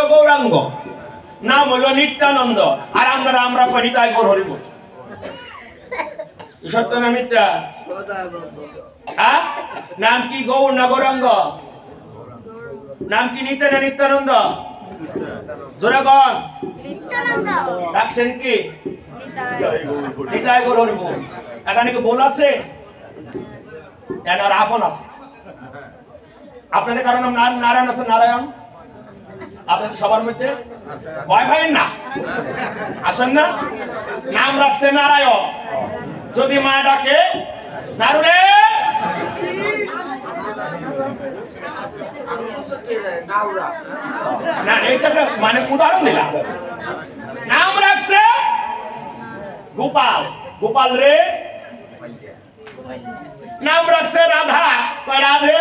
হলো গৌরাঙ্গ, নাম হলো নিত্যানন্দ, আর আমরা করি তাই গৌর হরিব। সত্য না মিথ্যা? নাম কি গৌর না গৌরাঙ্গ? নাম কি নিত্য না নিত্যানন্দ? জোরে বল। ডাকছেন কি? নিতাই গৌর হরিব। এখানে কি বল আছে? এনার আপন আছে। আপনাদের কারণ নারায়ণ আছে, নারায়ণ আপনাদের সবার মধ্যে ভয় পাবেন না, আসেন না। নাম রাখছে নারায়ণ, যদি মা ডাকে নারু রে, না এটা মানে উদাহরণ দিলাম। নাম রাখছে গোপাল, গোপাল রে। নাম রাখছে রাধা, রাধে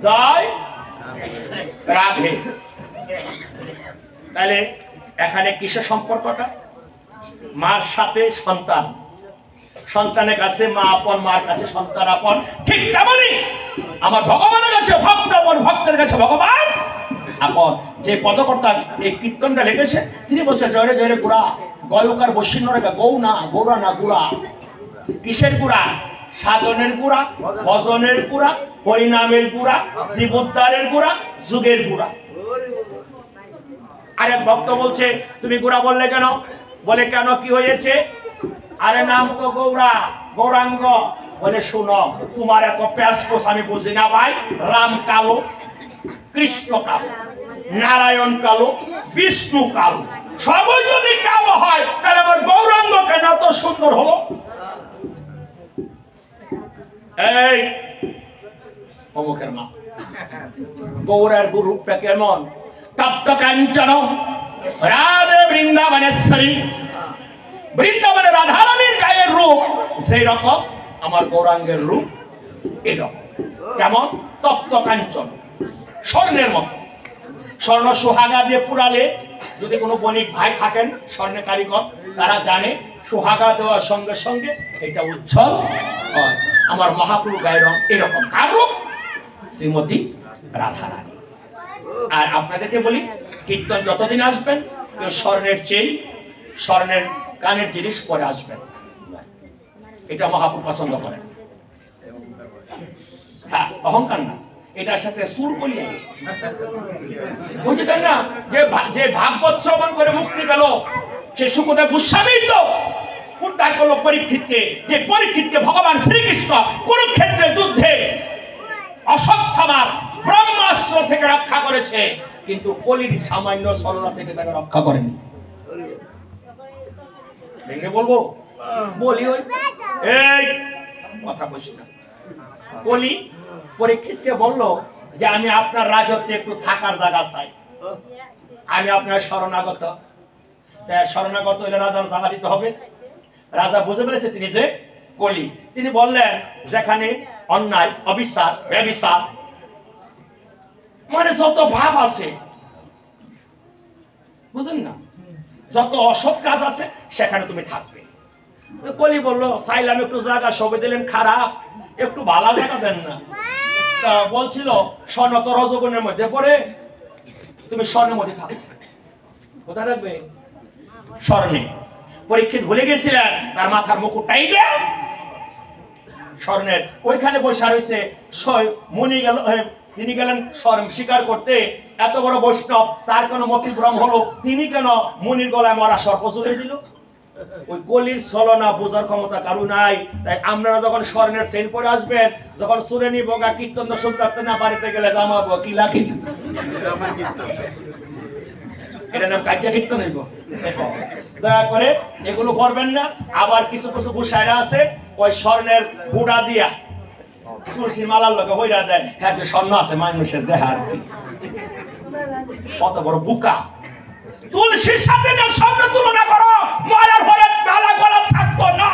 জয় রাধে। তাহলে এখানে কিসের সম্পর্কটা? মার সাথে সন্তান, সন্তানের কাছে মা আপন, মার কাছে সন্তান আপন। ঠিক তেমনই আমার ভগবানের কাছে ভক্ত আপন, ভক্তের কাছে ভগবান আপন। যে পদকর্তা এই কীর্তনটা লিখেছে তিনি বলছে জয়রে জয়রে গুড়া, গয়কার বৈষ্ণব রেখা গৌ না, গৌরা না, গুড়া। কিসের গুড়া? সাধনের গুড়া, ভজনের গুড়া, হরিনামের গুড়া, জীবোদ্ধারের গুড়া, যুগের গুড়া। আরেক ভক্ত বলছে তুমি গুড়া বললে কেন? বলে কেন, কি হয়েছে? আরে নাম তো গৌরা, গৌরাঙ্গ। বলে শুনো, তোমার এত প্যাসপোস আমি বুঝি না ভাই। রাম কালো, কৃষ্ণ কালো, নারায়ণ কালো, বিষ্ণু কালো, সবই যদি কালো হয় তাহলে আমার গৌরাঙ্গ কেন এত সুন্দর হলো? এই অমুকের মা, গৌরের রূপটা কেমন? তপ্ত কাঞ্চন রাধে বৃন্দাবনেশ্বরী, বৃন্দাবনের রাধারানীর গায়ের রূপ সেই রকম আমার গৌরাঙ্গের রূপ এরকম। কেমন? তপ্ত কাঞ্চন, স্বর্ণের মতো। স্বর্ণ সোহাগা দিয়ে পুরালে, যদি কোনো বণিক ভাই থাকেন স্বর্ণের কারিগর, তারা জানে সোহাগা দেওয়ার সঙ্গে সঙ্গে এটা উজ্জ্বল হয়। আমার মহাপ্রভু গায়ের রং এরকম। কার রূপ? শ্রীমতী রাধারানী। আর আপনাদেরকে বলি, কীর্তন যতদিন আসবেন কেউ স্বর্ণের চেন, স্বর্ণের কানের জিনিস পরে আসবেন, এটা মহাপ্রভু পছন্দ করেন। হ্যাঁ, অহংকার না, এটার সাথে সুর করিয়ে বুঝতেন না যে ভাগবত শ্রবণ করে মুক্তি পেল সে সুখদেব গোস্বামী তো উদ্ধার করলো পরীক্ষিতকে। যে পরীক্ষিতকে ভগবান শ্রীকৃষ্ণ কুরুক্ষেত্রের যুদ্ধে অশ্বত্থামার ব্রহ্মাস্ত্র থেকে রক্ষা করেছে, কিন্তু কলির সামান্য সরলা থেকে তাকে রক্ষা করেনি। ভেঙে বলবো? বলি ওই এই কথা বলছি না। কলি পরীক্ষিতকে বললো যে আমি আপনার রাজত্বে একটু থাকার জায়গা চাই, আমি আপনার শরণাগত। শরণাগত হলে রাজার জায়গা দিতে হবে। রাজা বুঝে পেরেছে তিনি যে কলি। তিনি বললেন যেখানে অন্যায়, অবিচার, ব্যভিচার, মানে যত ভাব আছে, বুঝেন না, যত অসৎ কাজ আছে সেখানে তুমি থাকবে। কলি বললো চাইলাম একটু জায়গা, সবে দিলেন খারাপ, একটু ভালো জায়গা দেন না। তা বলছিল স্বর্ণ তো রজগুণের মধ্যে পড়ে, তুমি স্বর্ণের মধ্যে থাকো। কোথায় রাখবে? স্বর্ণে। পরীক্ষিত ভুলে গেছিলেন তার মাথার মুকুটটাই যে স্বর্ণের, ওইখানে বসে রয়েছে। মুনি গেল, তিনি গেলেন স্বর্ণ স্বীকার করতে। এত বড় বৈষ্ণব, তার কোনো মতিভ্রম হলো, তিনি কেন মুনির গলায় মরা সর্প জুড়ে দিল? ওই কলির ছলনা বোঝার ক্ষমতা কারো নাই। তাই আপনারা যখন স্বর্ণের সেন পরে আসবেন, যখন সুরেনি বগা কীর্তন শুনতে না বাড়িতে গেলে জামাবো কি লাখি, এটা নাম কাজ্যা কীর্তন হইব। দয়া করে এগুলো করবেন না। আবার কিছু কিছু গুসাইরা আছে ওই স্বর্ণের গুড়া দিয়া তুলসী মালার লোকে হইরা দেয়, হ্যাঁ যে স্বর্ণ আছে মানুষের দেহা আর কি। কত বড় বুকা! তুলসীর সাথে না স্বর্ণ তুলনা করো, মালার পরে মালা গলা থাকতো না।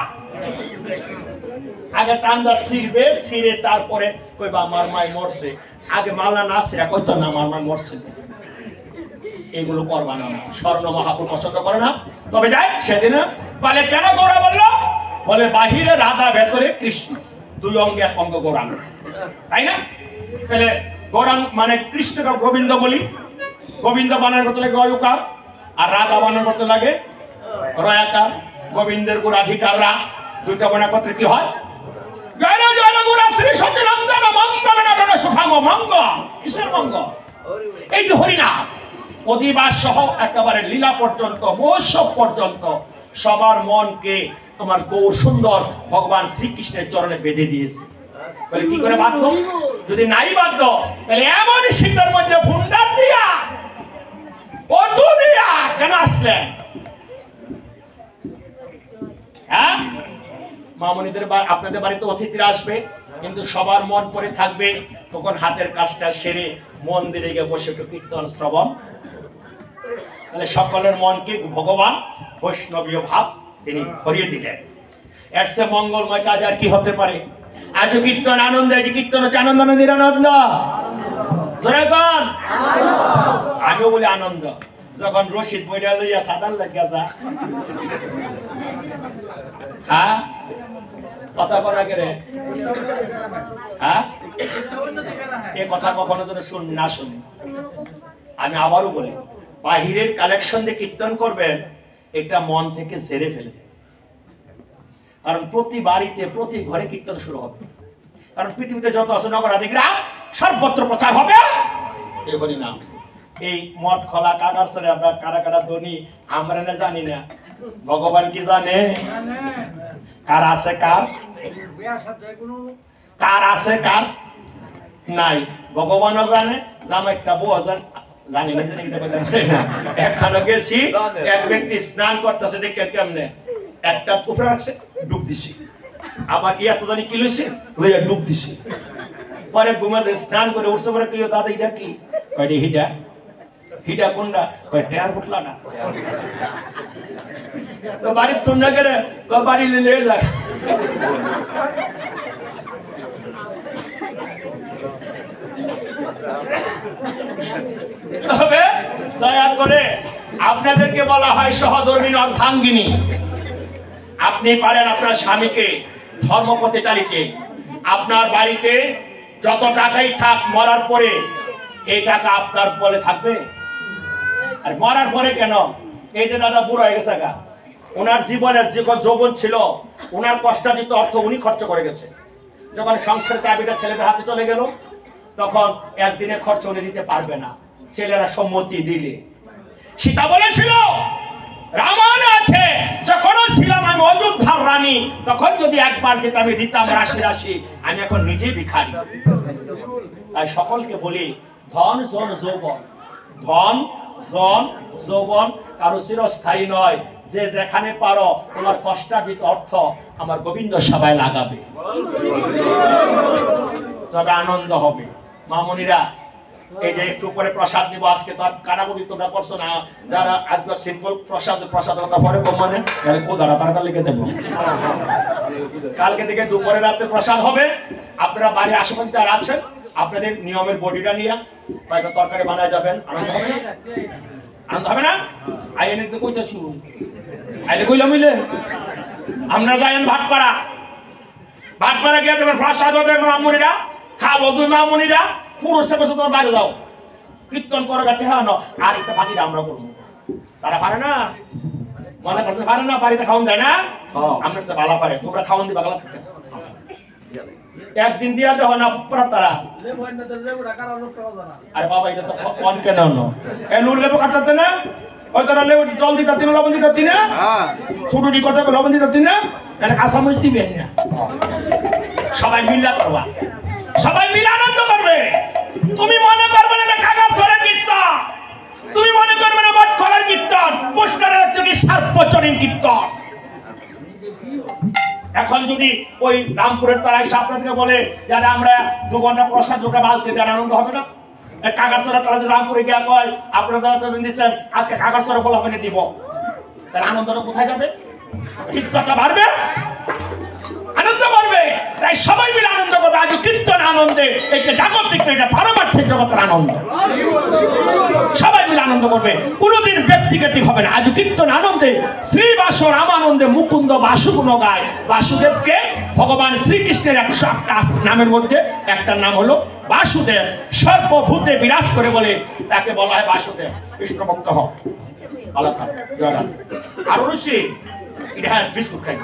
আগে টান্দা ছিড়বে, ছিঁড়ে তারপরে কইবা আমার মাই মরছে। আগে মালা না ছিঁড়া কইতো না আমার মাই মরছে। এগুলো করবা না, স্বর্ণ মহাপ্রভু পছন্দ করে না। তবে যাই সেদিন বলে কেন গৌরা বললো? বলে বাহিরে রাধা, ভেতরে কৃষ্ণ, দুই অঙ্গে এক অঙ্গ গৌরাঙ্গ, তাই না? তাহলে গৌরাঙ্গ মানে কৃষ্ণকে গোবিন্দ বলি, গোবিন্দ বানার করতে লাগে গয়কার, আর রাধা বানার করতে লাগে রয়াকার। গোবিন্দের গুণাধিকাররা দুইটা বানা করতে কি হয়? জয় জয় গুণা শ্রী সচিনন্দন মঙ্গল নারায়ণ সুধাম মঙ্গ। কিসের মঙ্গ? এই যে হরিনাম অধিবাস সহ একেবারে লীলা পর্যন্ত, মহোৎসব পর্যন্ত সবার মনকে তোমার গৌর সুন্দর ভগবান শ্রীকৃষ্ণের চরণে বেঁধে দিয়েছে। বলে কি করে বাধ্য? যদি নাই বাধ্য তাহলে এমন শীতের মধ্যে ভুন্ডার দিয়া অটু দিয়া কেন আসলেন? হ্যাঁ, মামনিদের আপনাদের বাড়িতে অতিথিরা আসবে, কিন্তু সবার মন পড়ে থাকবে তখন হাতের কাজটা সেরে মন্দিরে গিয়ে বসে একটু কীর্তন শ্রবণ। তাহলে সকলের মনকে ভগবান বৈষ্ণবীয় ভাব তিনি ভরিয়ে দিলেন। এর সে মঙ্গলময় কাজ আর কি হতে পারে? আজ কীর্তন আনন্দ, আজ কীর্তন হচ্ছে আনন্দ না নিরানন্দ? আমিও বলি আনন্দ। যখন রশিদ বইটা লইয়া সাদান লাগিয়া যা, হ্যাঁ কথা করা গেলে, হ্যাঁ এ কথা কখনো যেন না শুনি। আমি আবারও বলি, বাহিরের কালেকশন দিয়ে কীর্তন করবেন, এটা মন থেকে ঝেড়ে ফেলে। কারণ প্রতি বাড়িতে প্রতি ঘরে কীর্তন শুরু হবে। কারণ পৃথিবীতে যত আছে নগরাধিগ্রাম সর্বত্র প্রচার হবে এই হরিনাম। এই মঠ খোলা কাকারসরে আমরা কারা কারা ধনী আমরা না জানি না, ভগবান কি জানে? কার আছে কার কার আছে কার নাই ভগবানও জানে। জামাইটা বউ জানি না। একখানে গেছি, এক ব্যক্তি স্নান করতেছে, দেখে কেমনে একটা উপরে রাখছে, ডুব দিছি, আবার ইয়া তো জানি কি লইছে, লইয়া ডুব দিছি। পরে ঘুমাতে স্নান করে উঠছে, পরে কি দাদা এটা কি? কয়টি হিটা হিটা কোনটা? কয় টেয়ার ফুটলা না। তো বাড়ির তুন না করে বাড়ি নিয়ে যাক। তবে দয়া করে আপনাদেরকে বলা হয় সহধর্মিনী অর্ধাঙ্গিনী। আপনি পারেন আপনার স্বামীকে ধর্মপথে চালিতে। আপনার বাড়িতে যত টাকাই থাক, মরার পরে এই টাকা আপনার বলে থাকবে। আর মরার পরে কেন? এই যে দাদা বুড়ো হয়ে গেছে গা, ওনার জীবনের যে যৌবন ছিল, ওনার কষ্টার্জিত অর্থ উনি খরচ করে গেছে। যখন সংসারের চাবিটা ছেলেদের হাতে চলে গেল, তখন একদিনে খরচ উনি দিতে পারবে না। ছেলেরা সম্মতি দিলে, সীতা বলেছিল রামায়ণে আছে, যখন ছিলাম আমি অযোধ্যার রানী, তখন যদি একবার যেটা আমি দিতাম রাশি রাশি, আমি এখন নিজেই ভিখারি। তাই সকলকে বলি, ধন জন যৌবন, ধন জন যৌবন কারো চিরস্থায়ী নয়। যে যেখানে পারো তোমার কষ্টার্জিত অর্থ আমার গোবিন্দ সভায় লাগাবে, তবে আনন্দ হবে। মামনিরা, এই যে একটু করে প্রসাদ নিব, আজকে তো আর কারাগুলি তোমরা করছো না, যারা আজকে সিম্পল প্রসাদ কথা পরে কম মানে খোদারা তাড়াতাড়ি লিখে যাবো। কালকে থেকে দুপুরে রাতে প্রসাদ হবে। আপনারা বাড়ির আশেপাশে যারা আছেন, আপনাদের নিয়মের বডিটা নিয়ে কয়েকটা তরকারি বানায় যাবেন। আনন্দ হবে না? আনন্দ হবে না? আইনে তো কইতে শুরু আইলে কইলাম মিলে আমরা যাইন ভাটপাড়া গিয়ে দেবেন প্রসাদ দেবেন। মামুনিরা খাবো, দুই মামুনিরা পুরুষটা বসে তোমার বাইরে যাও, কীর্তন করো গাঠে, হ্যাঁ আর একটা বাকিটা আমরা করবো। তারা পারে না, মনে করছে পারে না, বাড়িতে খাওয়ান দেয় না, আমরা সে ভালো পারে, তোমরা খাওয়ান দিবা গালা থেকে একদিন দিয়া দেওয়া না তারা। আরে বাবা, এটা তো কন কেন নুন লেবু কাটতে না, ওই তারা লেবু জল দিতে না, লবণ দিতে না, ছুটুটি কথা লবণ দিতে না, তাহলে কাঁচামরিচ দিবেন না। সবাই মিল্লা করবা, সবাই মিলে আনন্দ করবে। তুমি মনে করবে না কাকারছড়া কীর্তন, তুমি মনে করবে না মঠখোলার কীর্তন, পোস্টারে হচ্ছে কি সার্বজনীন কীর্তন। এখন যদি ওই রামপুরের তারা এসে আপনাদেরকে বলে যারা আমরা 2 ঘন্টা প্রসাদ দুটো বালতি দেন, আনন্দ হবে না? কাকারছড়া তারা যদি রামপুরে গিয়ে কয় আপনারা যারা তখন দিচ্ছেন আজকে কাকারছড়া বলা হবে দিব, তাহলে আনন্দটা কোথায় যাবে? কীর্তনটা বাড়বে, আনন্দ করবে। তাই সবাই মিলে আনন্দ করবে। আজ কীর্তন আনন্দে, এটা জাগতিক না, এটা পারমার্থিক জগতের আনন্দ। সবাই মিলে আনন্দ করবে, কোনোদিন ব্যক্তিগতিক হবে না। আজ কীর্তন আনন্দে, শ্রীবাস রামানন্দে মুকুন্দ বাসুগুণ গায়। বাসুদেবকে ভগবান শ্রীকৃষ্ণের 108 নামের মধ্যে একটা নাম হলো বাসুদেব সর্বভূতে বিরাজ করে বলে তাকে বলা হয় বাসুদেব। কৃষ্ণ ভক্ত হ ভালো থাক আর রুচি এটা বিস্কুট খাই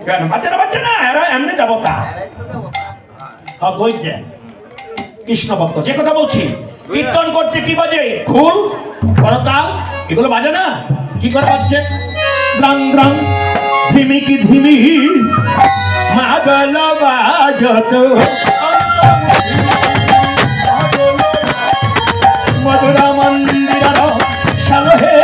কেন বাচ্চা না এরা এমনি দেবতা বইতে কৃষ্ণ ভক্ত। যে কথা বলছি কীর্তন করছে কি বাজে খুল করতাল এগুলো বাজে না কি করে বাজছে দ্রাং দ্রাং ধিমি কি ধিমি মাগল বাজত মধুরা মন্দির সালহে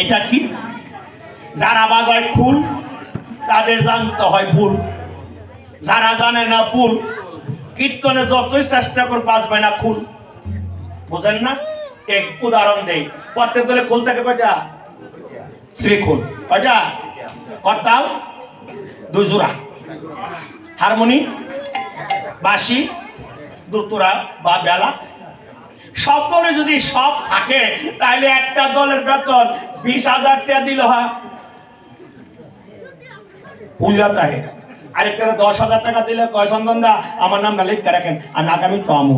এটা কি যারা বাজায় খুল তাদের জানতে হয় ভুল, যারা জানে না ভুল কীর্তনে যতই চেষ্টা করে বাজবে না খুল। বুঝেন না? এক উদাহরণ দেই, প্রত্যেক দলে খুল থাকে কয়টা? শ্রীখুল কয়টা? করতাল 2 জোড়া, হারমোনি বাঁশি 2 তোড়া বা বেলা। সব দলে যদি সব থাকে তাহলে একটা দলের বেতন 20,000 টাকা দিলে হয় উল্লাতা হে। আরেকটা 10,000 টাকা দিলে কয় সন্ধ্যা আমার নাম লিখে রাখেন আমি আগামী তো আমু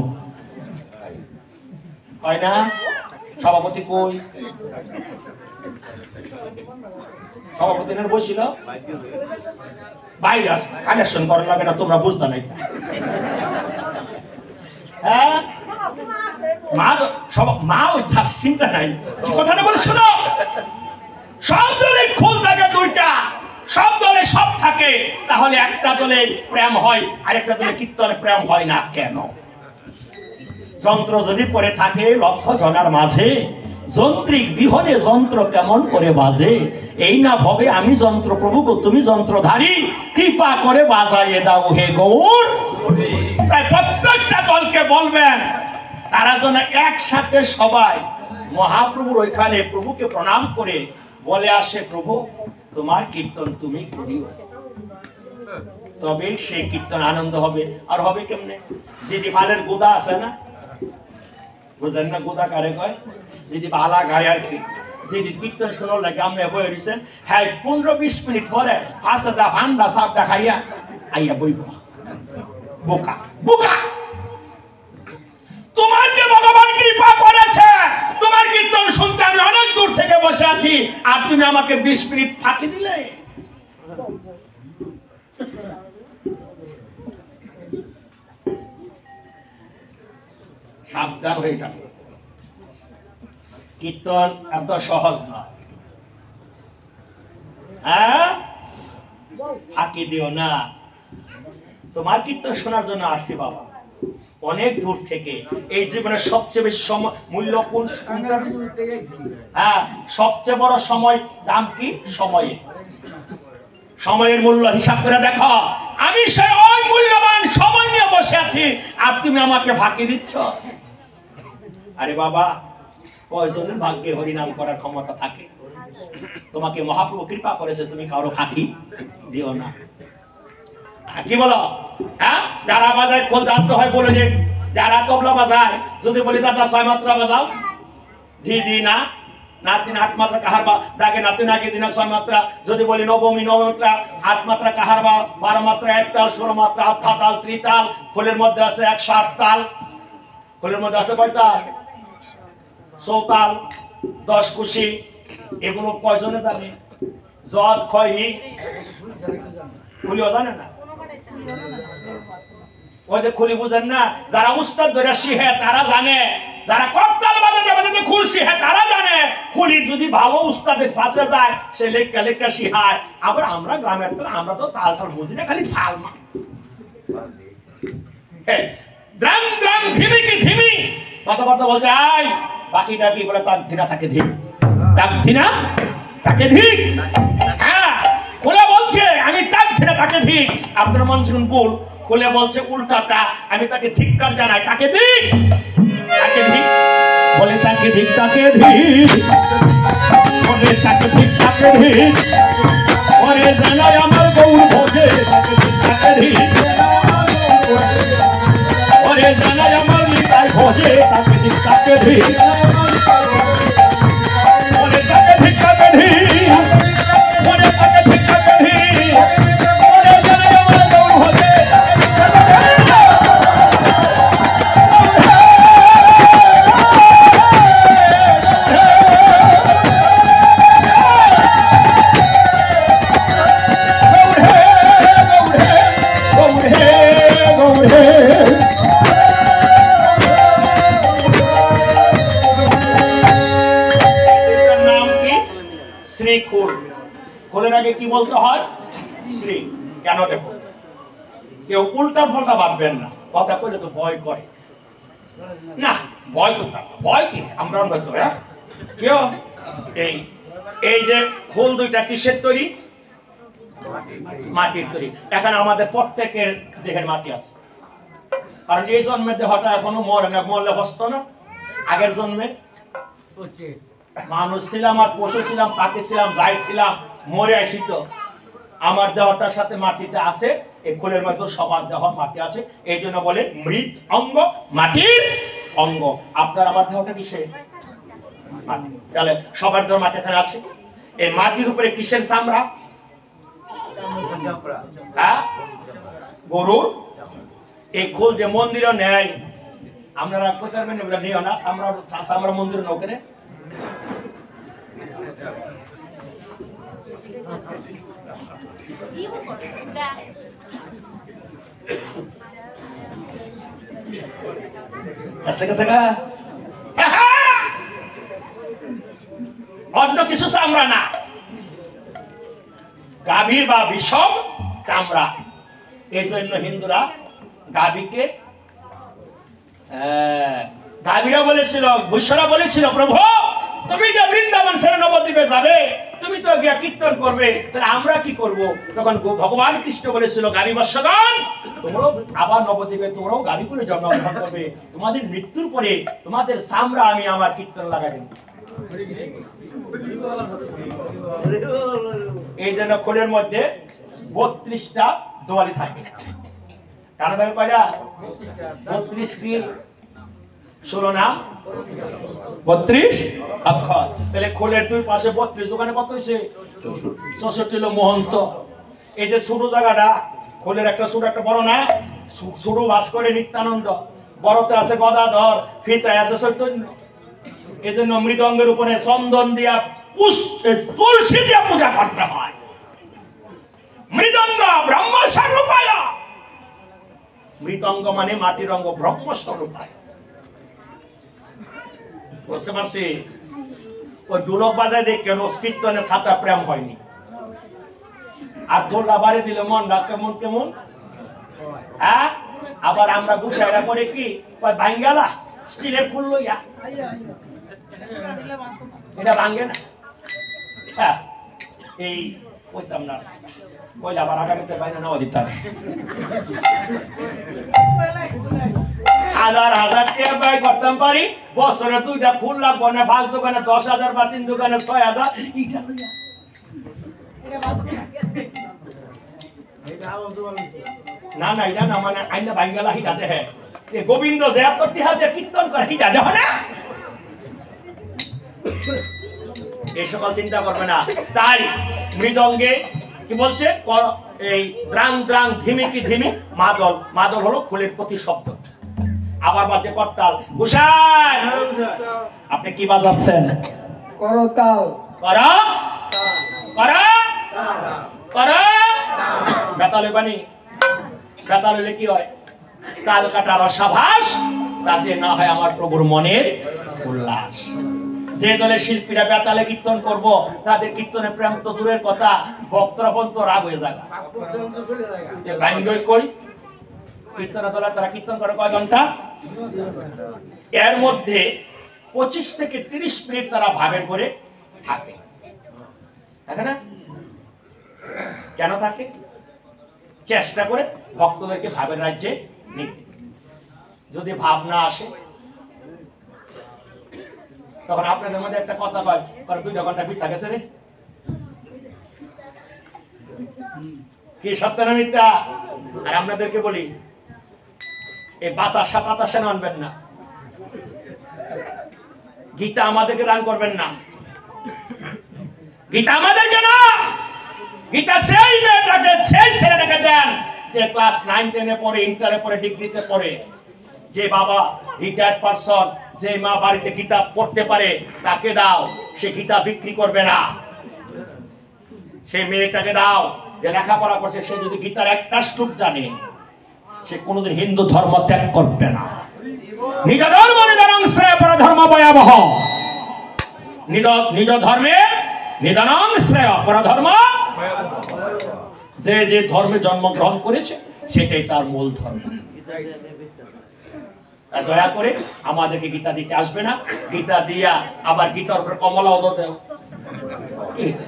হয় না? সভাপতি কই? সভাপতি না বসছিল ভাইরাস কানেকশন করার লাগে না, তোমরা বুঝতে নাই। হ্যাঁ মা ওই চিন্তা নাই, কথাটা বলে শোনো। সব দলে খুল থাকে 2টা, সব দলে সব থাকে, তাহলে একটা দলে প্রেম হয় আরেকটা দলে কীর্তনে প্রেম হয় না কেন? যন্ত্র যদি পড়ে থাকে 1,00,000 জনের মাঝে, যন্ত্রিক বিহনে যন্ত্র কেমন করে বাজে। এই না ভাবে আমি যন্ত্র প্রভু গো তুমি যন্ত্রধারী, কৃপা করে বাজাইয়ে দাও হে গৌর। তাই প্রত্যেকটা দলকে বলবেন তারা যেন একসাথে সবাই মহাপ্রভুর ওইখানে প্রভুকে প্রণাম করে বলে আসে প্রভু তোমার কীর্তন তুমি করিও, তবে সেই কীর্তন আনন্দ হবে। আর হবে কেমনে? যদি ভালের গোদা আছে না, বুঝেন না গোদা কারে কয়? যদি ভালা গায় আর কি, যদি কীর্তন শোনার লাগে আমরা বয়ে দিচ্ছেন, হ্যাঁ 15-20 মিনিট পরে ফাঁসা ভান্ডা সাপটা খাইয়া আইয়া বইব। বোকা বোকা, তোমাকে ভগবান কৃপা করেছে, তোমার কীর্তন শুনতে আমি অনেক দূর থেকে বসে আছি, আর তুমি আমাকে 20 মিনিট ফাঁকি দিলে। সাবধান হয়ে যাবে, কীর্তন এত সহজ না। হ্যাঁ ফাঁকি দিও না, তোমার কীর্তন শোনার জন্য আসছি বাবা অনেক দূর থেকে। এই জীবনের সবচেয়ে বেশি সময় মূল্য কোন? হ্যাঁ সবচেয়ে বড় সময় দাম কি? সময়ে। সময়ের মূল্য হিসাব করে দেখো, আমি সেই ওই মূল্যবান সময় নিয়ে বসে আছি আর তুমি আমাকে ফাঁকি দিচ্ছ। আরে বাবা কয়জনের ভাগ্যে হরিনাম করার ক্ষমতা থাকে? তোমাকে মহাপ্রভু কৃপা করেছে, তুমি কারো ফাঁকি দিও না। কি বলো? হ্যাঁ যারা বাজায় খোল জানতে হয় বলে যে যারা তবলা বাজায় যদি বলি দাদা 6 মাত্রা বাজাও, ধি না নাতি 8 মাত্রা কাহার বা ডাকে নাতি নাকি দিনা 6 মাত্রা, যদি বলি নবমী 9 মাত্রা 8 মাত্রা কাহার বা 12 মাত্রা 1 তাল 16 মাত্রা 8 তাল 3 তাল, খোলের মধ্যে আছে 108 তাল, খোলের মধ্যে আছে কয় তাল? 100 তাল 10 কুশি। এগুলো কয়জনে জানে? জত খয়নি খুলিও জানে না। ওই যে খুলি বুঝেন না, যারা উস্তাদ ধরে শিখে তারা জানে, যারা করতাল বাজাতে বাজাতে খুল শিখে তারা জানে। খুলি যদি ভালো উস্তাদের পাশে যায় সে লেখা লেখা শিখায়। আবার আমরা গ্রামের তো আমরা তো তাল টাল বুঝি না, খালি ফাল মা দ্রাম দ্রাম ধিমি কি ধিমি কথাবার্তা বলছে। আই বাকিটা কি বলে? তার ধিনা তাকে ধিক, তার ধিনা তাকে ধিক। হ্যাঁ খোলা বলছে আমি তার ধিনা তাকে ধিক। আপনার মন শুনুন ভুল, খুলে বলছে উল্টাটা, আমি তাকে ধিক্কার জানাই, তাকে দিক, তাকে দিক, বলে তাকে দিক, তাকে দিক, বলে তাকে দিক, তাকে দিক, ওরে জানাই আমার গৌর ভোজে, তাকে দিক, তাকে দিক, ওরে জানাই আমার নিতাই ভোজে, তাকে দিক, তাকে দিক, ওরে তাকে দিক, তাকে দিক, ওরে তাকে দিক, তাকে দিক, ওরে জানাই আমার গৌর ভোজে, খোলের আগে কি বলতে হয়? শ্রী। কেন? দেখো, কেউ উল্টা পাল্টা ভাববেন না, কথা কইলে তো ভয় করে না, ভয় করতাম, ভয় কি আমরা তো, হ্যাঁ কেউ এই এই যে খোল দুইটা কিসের তৈরি? মাটির তৈরি। এখানে আমাদের প্রত্যেকের দেহের মাটি আছে, কারণ এই জন্মের দেহটা এখনো মরে না, মরলে বসতো না। আগের জন্মে মানুষ ছিলাম, আর পশু ছিলাম, পাখি ছিলাম, যাই ছিলাম, মরে আসি তো আমার দেহটার সাথে মাটিটা আছে। এই খোলের মধ্যে সবার দেহ মাটি আছে, এই জন্য বলে মৃত অঙ্গ মাটির অঙ্গ। আপনার আমার দেহটা কিসে? মাটি। তাহলে সবার দেহ মাটি এখানে আছে। এই মাটির উপরে কিসের চামড়া? হ্যাঁ, গরুর। এই খোল যে মন্দিরও নেয়, আপনারা কই পারবেন এগুলা নিও না, চামড়া মন্দির নাও কেন? অন্য কিছু চামড়া না, গাভীর বা বিষম চামড়া। এই জন্য হিন্দুরা গাভীকে, গাভীরা বলেছিল, বৈশ্যরা বলেছিল, প্রভু তুমি যে বৃন্দাবন ছেড়ে নবদ্বীপে যাবে, তুমি তো গিয়া কীর্তন করবে, তাহলে আমরা কি করব? তখন ভগবান কৃষ্ণ বলেছিল, গাভী বৎসগণ, তোমরাও আবার নবদ্বীপে তোমরাও গাভী করে জন্মগ্রহণ করবে, তোমাদের মৃত্যুর পরে তোমাদের চামড়া আমি আমার কীর্তন লাগাই দেব। এই জন্য খোলের মধ্যে 32টা দোয়ালি থাকে। কারণ দেখো কয়টা? 32 কি 16 নাম 32 অক্ষর। তাহলে খোলের দুই পাশে 32, ওখানে কত হয়েছে? 64 হলো মহন্ত। এই যে ছোট জায়গাটা খোলের, একটা ছোট একটা বড় না, ছোট বাস করে নিত্যানন্দ, বড়তে আছে গদাধর, ফিতায় আছে চৈতন্য। এই জন্য মৃদঙ্গের উপরে চন্দন দিয়া তুলসী দিয়া পূজা করতে হয়। মৃদঙ্গ ব্রহ্ম স্বরূপায়, মৃদঙ্গ মানে মাটির অঙ্গ, ব্রহ্ম স্বরূপায়। বুঝতে পারছি? ওই ঢোলক বাজায় দেখে কীর্তনে ছাতা প্রেম হয়নি, আর দোলা বাড়ি দিলে মনটা কেমন কেমন। হ্যাঁ, আবার আমরা গুছাইরা করে কি ভাঙ্গালা স্টিলের ফুল লইয়া, এটা ভাঙ্গে না। হ্যাঁ, এই কইতাম না, কইলে আবার আগামীতে বাইরে নেওয়া দিতাম। হাজার হাজার টাকা ব্যয় করতাম পারি, বছরে 2টা ফুল লাগবো না, 5 দোকানে 10,000 বা 3 দোকানে 6,000। না না, এটা না, মানে আইনা বাঙ্গালা হিটা দেখে গোবিন্দ যে এত টিহা দিয়ে কীর্তন করে, হিটা দেখ না, এই সকল চিন্তা করবে না। তাই মৃদঙ্গে কি বলছে? এই দ্রাং দ্রাং ধিমিকি ধিমি মাদল, মাদল হলো খোলের প্রতিশব্দ। আবার বাজে করতাল। গোসাই আপনি কি বাজাচ্ছেন? করতাল। করা করা করা বেতালে বানি। বেতাল হলে কি হয়? কাল কাটার সাভাস, তাতে না হয় আমার প্রভুর মনের উল্লাস। যে দলে শিল্পীরা বেতালে কীর্তন করব, তাদের কীর্তনে প্রেম তো দূরের কথা, ভক্তরা পর্যন্ত রাগ হয়ে যায়। কই কীর্তনের দলে তারা কীর্তন করে কয় ঘন্টা? এর মধ্যে 25 থেকে 30 মিনিট তারা ভাবের করে থাকে, থাকে না? কেন থাকে? চেষ্টা করে ভক্তদেরকে ভাবের রাজ্যে নিতে। যদি ভাব না আসে তখন আপনাদের মধ্যে একটা কথা কয়, 2 ঘন্টা বৃথা গেছে রে। কি সত্য না মিথ্যা? আর আপনাদেরকে বলি, এই বাতাসা আনবেন না, গীতা আমাদেরকে দান করবেন না। গীতা আমাদেরকে না, গীতা সেই মেয়েটাকে, সেই ছেলেটাকে দেন যে ক্লাস 9-10-এ পড়ে, ইন্টারে পড়ে, ডিগ্রিতে পড়ে, যে বাবা রিটায়ার্ড পারসন, যে মা বাড়িতে গীতা পড়তে পারে তাকে দাও, সে গীতা বিক্রি করবে না। সেই মেয়েটাকে দাও যে লেখাপড়া করছে, সে যদি গীতার একটা শ্লোক জানে সে কোনোদিন হিন্দু ধর্ম ত্যাগ করবে না। নিজ ধর্ম নিদানং শ্রেয় পরধর্ম ভয়াবহ। নিজ ধর্মে নিদানং শ্রেয় পরধর্ম। যে যে ধর্মে জন্মগ্রহণ করেছে সেটাই তার মূল ধর্ম। দয়া করে আমাদেরকে গীতা দিতে আসবে না। গীতা দিয়া আবার গীতার উপরে কমলা অদ দেও।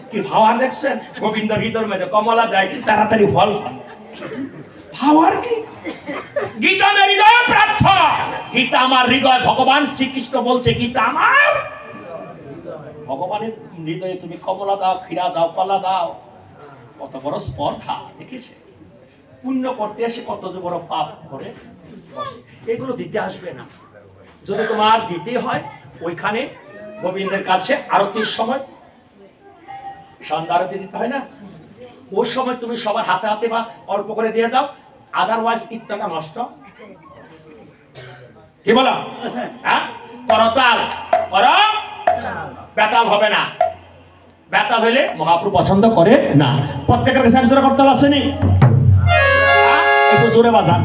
কি ভাওয়ার দেখছেন? গোবিন্দ গীতার মধ্যে কমলা দেয়, তাড়াতাড়ি ফল পায়। ভাওয়ার কি? গীতা আমার হৃদয় প্রার্থনা, গীতা আমার হৃদয়। ভগবান শ্রীকৃষ্ণ বলছে গীতা আমার ভগবানের হৃদয়ে। তুমি কমলা দাও, ক্ষীরা দাও, কলা দাও, কত বড় স্পর্ধা দেখেছে? পুণ্য করতে এসে কত বড় পাপ করে বসে। এগুলো দিতে আসবে না। যদি তোমার দিতে হয় ওইখানে গোবিন্দের কাছে আরতির সময়, সন্ধ্যা আরতি দিতে হয় না, ওই সময় তুমি সবার হাতে হাতে বা অল্প করে দিয়ে দাও। আদারওয়াইজ কীর্তনটা নষ্ট। কি বলো? হ্যাঁ, করতাল করো, বেতাল হবে না। বেতাল হইলে মহাপ্রভু পছন্দ করে না। প্রত্যেকের কাছে একজোড়া করতাল আসেনি? একটু জোরে বাজান।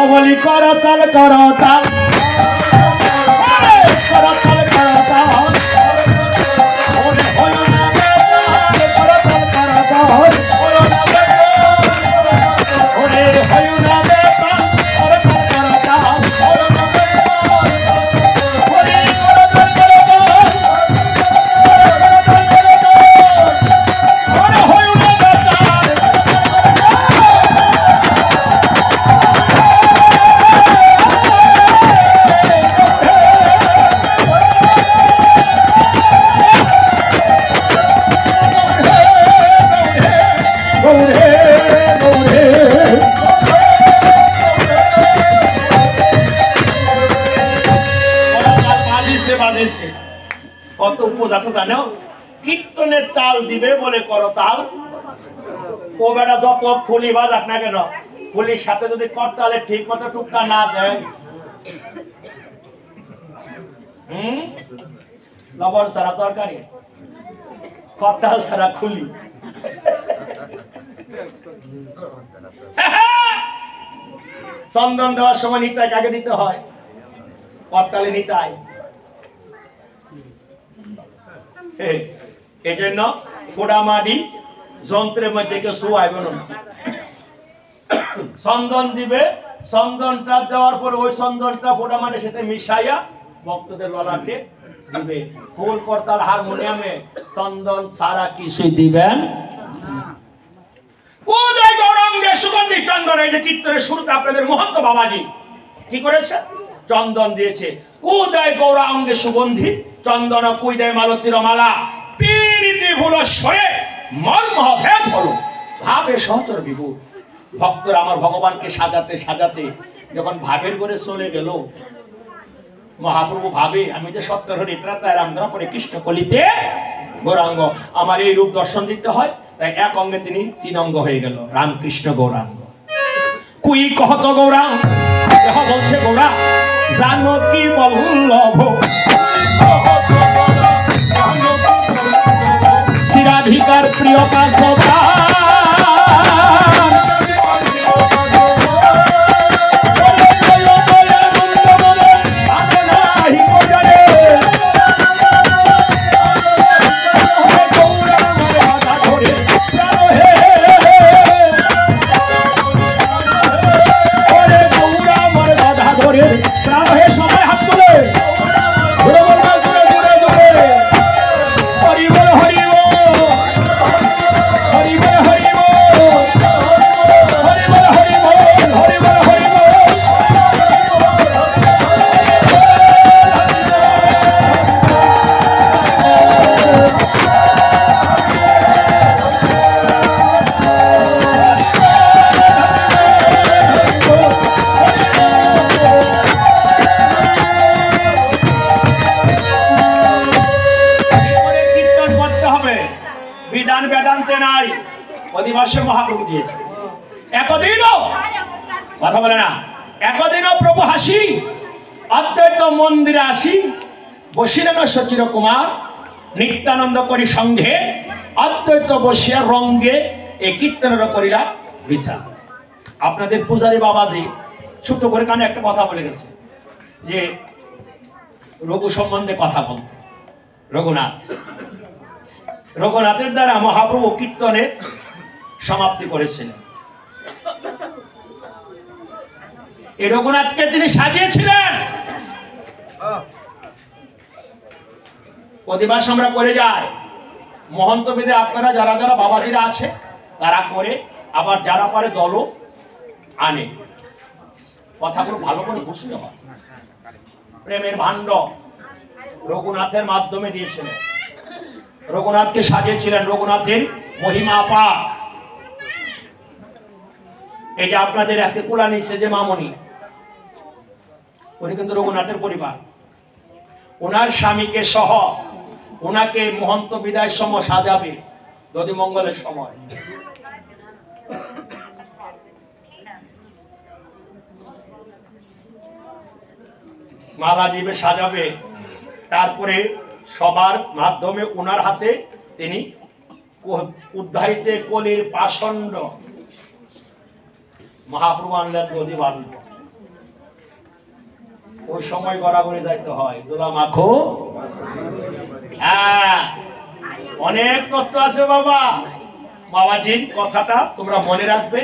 অবলি করতাল করতাল করতাল করতাল। কত উপোস আছে জানো? কীর্তনের তাল দিবে বলে করতাল। ও বেটা যত খুলি বাজাক না কেন, খুলির সাথে যদি করতালে ঠিক মতো টুক্কা না দেয়, লবণ ছাড়া তরকারি, করতাল ছাড়া খুলি। চন্দন দেওয়ার সময় নিতাই কাকে দিতে হয়? করতালে নিতাই। এই জন্য ফোড়ামাটি যন্ত্রের মধ্যে কেউ শোয়াইব না। চন্দন দিবে, চন্দনটা দেওয়ার পর ওই চন্দনটা ফোড়ামাটির সাথে মিশাইয়া ভক্তদের ললাটে দিবে। খোল করতাল হারমোনিয়ামে চন্দন ছাড়া কিছুই দিবেন। কোদায় গৌরাঙ্গে সুগন্ধি চন্দন। এই যে কীর্তনের শুরুতে আপনাদের মহন্ত বাবাজি কি করেছে? চন্দন দিয়েছে। কোদায় গৌরাঙ্গে সুগন্ধি চন্দন কুইদায় মালতীর মালা। পীড়িতে ভুলো সয়ে মর্ম ভেদ হলো, ভাবে সহচর বিভূত। ভক্তরা আমার ভগবানকে সাজাতে সাজাতে যখন ভাবের করে চলে গেল, মহাপ্রভু ভাবে আমি যে সত্তর হরিত্রাতায় রামধরা পরে কৃষ্ণ কলিতে গৌরাঙ্গ। আমার এই রূপ দর্শন দিতে হয়, তাই এক অঙ্গে তিনি 3 অঙ্গ হয়ে গেল, রামকৃষ্ণ গৌরাঙ্গ। কুই কহত গৌরাঙ্গ, দেহ বলছে গৌরা জানকী বল্লভ। শিরাধিকার প্রিয় কাশবা হরি অধিবাসে মহাপ্রভু দিয়েছে। একদিনও কথা বলে না, একদিনও প্রভু হাসি অদ্বৈত মন্দিরে আসি বসিলেন সচির কুমার নিত্যানন্দ করি সঙ্গে অদ্বৈত বসিয়া রঙ্গে এ কীর্তনের করিলা বিচার। আপনাদের পূজারী বাবাজি ছোট করে কানে একটা কথা বলে গেছে যে রঘু সম্বন্ধে কথা বলতে। রঘুনাথের দ্বারা মহাপ্রভু কীর্তনের সমাপ্তি করেছিলেন। এই রঘুনাথকে তিনি সাজিয়েছিলেন। অধিবাস আমরা করে যাই, মহন্ত বিদে আপনারা যারা যারা বাবাজিরা আছে তারা করে, আবার যারা পারে দলও আনে। কথাগুলো ভালো করে বুঝতে হয়। প্রেমের ভাণ্ড রঘুনাথের মাধ্যমে দিয়েছিলেন, রঘুনাথকে সাজিয়েছিলেন, রঘুনাথের মহিমা পার। এই যে আপনাদের আজকে কুলা নিচ্ছে যে মামনি, উনি কিন্তু রঘুনাথের পরিবার। ওনার স্বামীকে সহ ওনাকে মহন্ত বিদায় সময় সাজাবে যদি মঙ্গলের সময়। মালা দিবে, সাজাবে, তারপরে সবার মাধ্যমে ওনার হাতে তিনি উদ্ধারিত কলির পাষণ্ড মহাপ্রভু আনলেন দধি বান্ধ। ওই সময় গড়াগড়ি যাইতে হয়, দোলা মাখো। হ্যাঁ, অনেক তত্ত্ব আছে বাবা। বাবাজির কথাটা তোমরা মনে রাখবে।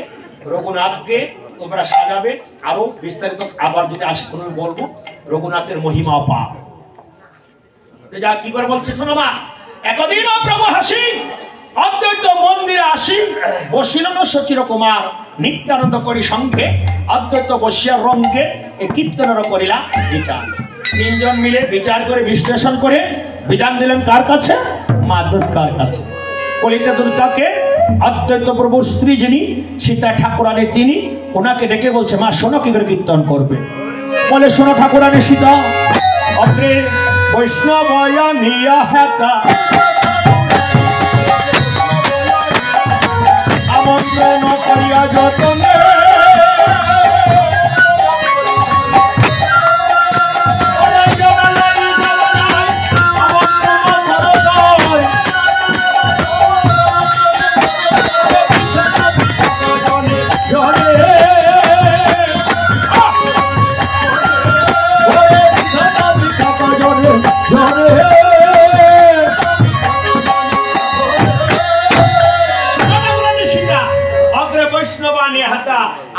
রঘুনাথকে তোমরা সাজাবে, আরো বিস্তারিত আবার যদি আসে কোনো বলবো। রঘুনাথের মহিমা পা যা কি করে বলছে শোনো মা। একদিন প্রভু হাসি অদ্বৈত মন্দিরে আসি বসিলেন সচির কুমার নিত্যানন্দ করি সঙ্গে অদ্বৈত বসিয়া রঙ্গে এ কীর্তনের করিলা বিচার। তিনজন মিলে বিচার করে বিশ্লেষণ করে বিধান দিলেন কার কাছে? মা দুর্গার কাছে। কলিতা দুর্গাকে অদ্বৈত প্রভুর স্ত্রী যিনি সীতা ঠাকুরানী তিনি, ওনাকে ডেকে বলছে মা শোনো কি করে কীর্তন করবে। বলে শোনো ঠাকুরানী সীতা, অগ্রে বৈষ্ণবয়া নিয়া হেতা আমন্ত্রণ করিয়া যতনে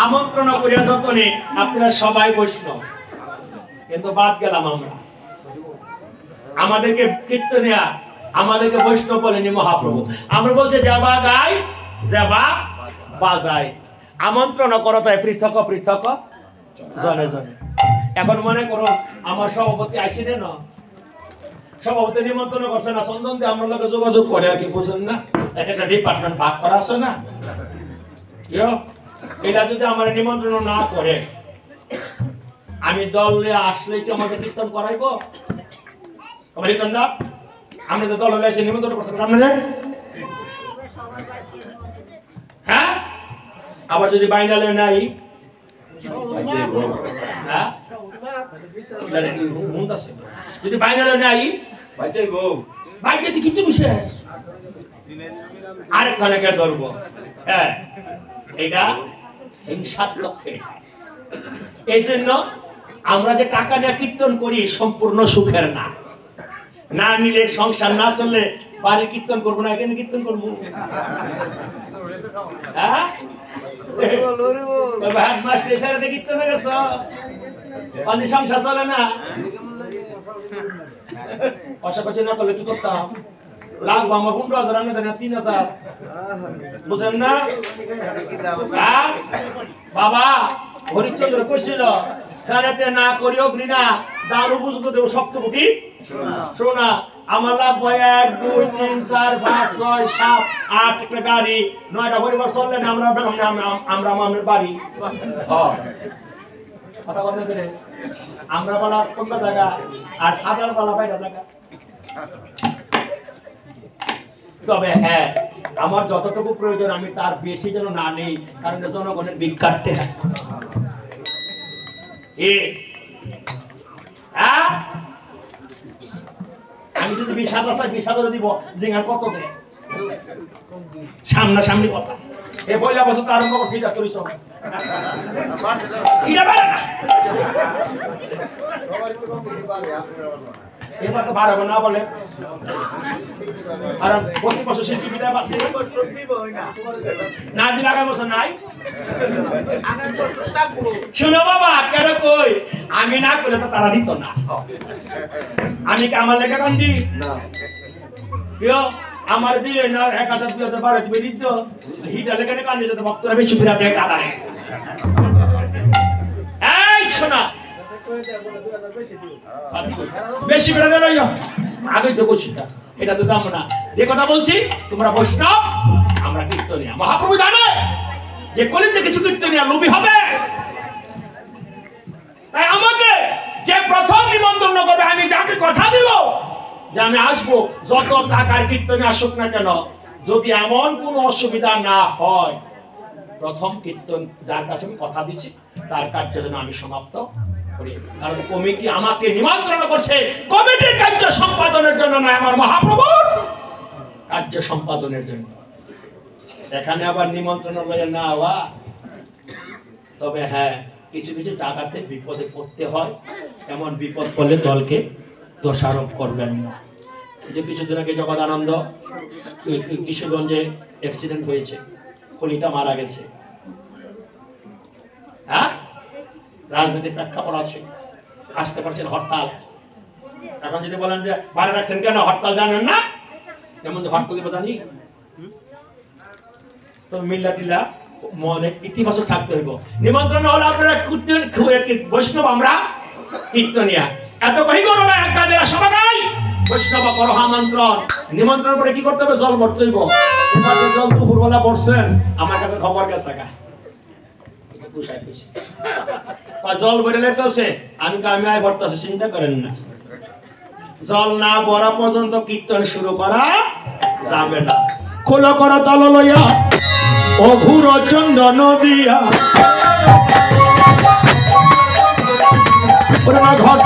আমন্ত্রণ করিয়া যতনে আপনারা সবাই বৈষ্ণব, কিন্তু বাদ গেলাম আমরা। আমাদেরকে কীর্তনিয়া আমাদেরকে বৈষ্ণব বলেনি মহাপ্রভু। আমরা বলছে যাবা গাই যাবা বাজায়, আমন্ত্রণ করো তাই পৃথক পৃথক জনে জনে। এখন মনে করো আমার সভাপতি আইসিনে না, সভাপতি নিমন্ত্রণ করছে না, চন্দন দিয়ে আমরা লোকে যোগাযোগ করে আর কি, বুঝলেন না? একটা ডিপার্টমেন্ট ভাগ করা আছে না। এটা যদি আমার নিমন্ত্রণ না করে আমি দলে আসলে কি আমাদের কীর্তন করাইবো? আমার কীর্তন দা আমরা তো দলে এসে নিমন্ত্রণ করছেন আপনারা। হ্যাঁ, আবার যদি বাইনালে নাই, হ্যাঁ যদি বাইনালে নাই বাইতে কিন্তু বিশেষ আরেকখানে কে ধরবো। হ্যাঁ, এটা হিংসাত্মক। এই জন্য আমরা যে টাকা নিয়ে কীর্তন করি সম্পূর্ণ সুখের না। না নিলে সংসার না চললে বাড়ি কীর্তন করবো না, এখানে কীর্তন করবো। হ্যাঁ, কীর্তনে গেছ সংসার চলে না। পাশাপাশি না করলে কি করতাম? লাগবো আমার 15,000 আনে দেন 3,000, বুঝেন না? বাবা হরিশ্চন্দ্র কইছিল গানেতে না করিও ঘৃণা দারু বুঝতে দেব সপ্তকোটি সোনা। আমার লাগবো 1 2 3 4 5 6 7 8 একটা গাড়ি, 9টা পরিবার চললেন আমরা আমাদের বাড়ি। কথা বলতে গেলে আমরা বলা কোনটা জায়গা আর সাদার বলা বাইরে জায়গা। তবে হ্যাঁ, আমার যতটুকু প্রয়োজন আমি তার বেশি যেন না নেই, কারণ জনগণের বিজ্ঞানটা আমি যদি 20,000 চাই 20,000 দিব, জিঙ্গার কত দেয়? সামনাসামনি কথা। এ পয়লা বছর তো আরম্ভ করছি এটা তোর সঙ্গে এবার তো বাড়াবো না বলে, আর প্রতি বছর শিল্পী বিদায় না দিলে আগামী বছর নাই। শুনো বাবা, কেন কই আমি না করলে তো তারা দিত না। আমি কি আমার লেখা কান্দি কেউ আমার দিলে না 1,000 2,000 12 দিবে দিত, হিটা লেখা কান্দি যেত ভক্তরা বেশি ফিরা দেয় টাকারে। এই শোনা বেশি করে দেয় আগে তো বসিতা, এটা তো দাম না। যে কথা বলছি, তোমরা বৈষ্ণব, আমরা কীর্তনিয়া। মহাপ্রভু জানে যে কলিতে কিছু কীর্তনিয়া লোভী হবে, তাই আমাকে যে প্রথম নিমন্ত্রণ করবে আমি যাকে কথা দিব যে আমি আসবো, যত টাকার কীর্তনে আসুক না কেন, যদি এমন কোনো অসুবিধা না হয়, প্রথম কীর্তন যার কাছে আমি কথা দিচ্ছি তার কার্য যেন আমি সমাপ্ত করি। কারণ কমিটি আমাকে নিমন্ত্রণ করছে কমিটির কার্য সম্পাদনের জন্য নয়, আমার মহাপ্রভুর কার্য সম্পাদনের জন্য। এখানে আবার নিমন্ত্রণ লয়ে না হওয়া। তবে হ্যাঁ, কিছু কিছু জায়গাতে বিপদে পড়তে হয়, এমন বিপদ পড়লে দলকে দোষারোপ করবেন না। যে কিছুদিন আগে জগদানন্দ কিশোরগঞ্জে অ্যাক্সিডেন্ট হয়েছে, খলিটা মারা গেছে। হ্যাঁ, রাজনীতির প্রেক্ষাপট আছে, আসতে পারছেন হরতাল। এখন যদি বলেন যে বাইরে রাখছেন কেন, হরতাল জানেন না, এমন যে হরতাল দিব জানি, তো মিল্লা টিল্লা মনে ইতিবাচক থাকতে হইব। নিমন্ত্রণ হলো আপনারা বৈষ্ণব, আমরা কীর্তনিয়া। এত কহি করো না, একবাদের সবাই বৈষ্ণব করো আমন্ত্রণ। নিমন্ত্রণ করে কি করতে হবে? জল ভরতে হইব। এবার জল দুপুরবেলা ভরছেন, আমার কাছে খবর গেছে গা, জল ভরে লেগতেছে, আমি আয় ভরতেছে, চিন্তা করেন না। জল না ভরা পর্যন্ত কীর্তন শুরু করা যাবে না। খোলো করো তল লইয়া অঘুর চন্দন দিয়া, ঘট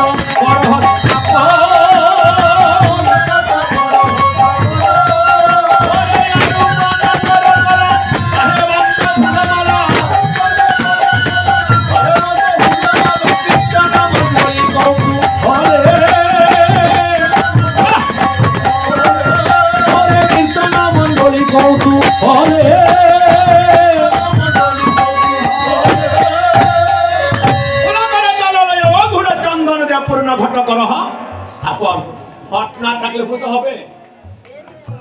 স্থাপন। ঘট না থাকলে পুজো হবে?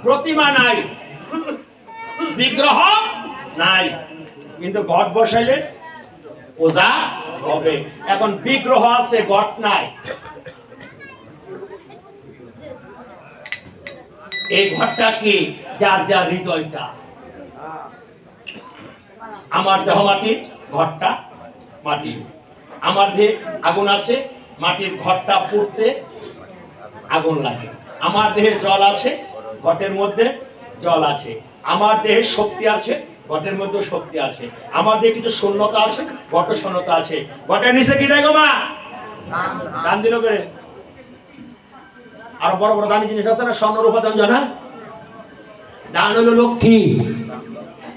প্রতিমা নাই, বিগ্রহ নাই, কিন্তু ঘট বসাইলে পূজা হবে। এখন বিগ্রহ আছে, ঘট নাই। এই ঘরটা কি? যার যার হৃদয়টা। আমার দেহ মাটি, ঘরটা মাটি। আমার দেহে আগুন আছে, মাটির ঘরটা পুড়তে আগুন লাগে। আমার দেহে জল আছে, ঘটের মধ্যে জল আছে। আমার দেহে শক্তি আছে, ঘটের মধ্যে শক্তি আছে। আমার দেহে কিছু শূন্যতা আছে, ঘটে শূন্যতা আছে। ঘটের নিচে কি দেয় গো মা? দান দিল করে। আর বড় বড় দামি জিনিস আছে না, স্বর্ণ রূপা দান জানা? দান হলো লক্ষ্মী।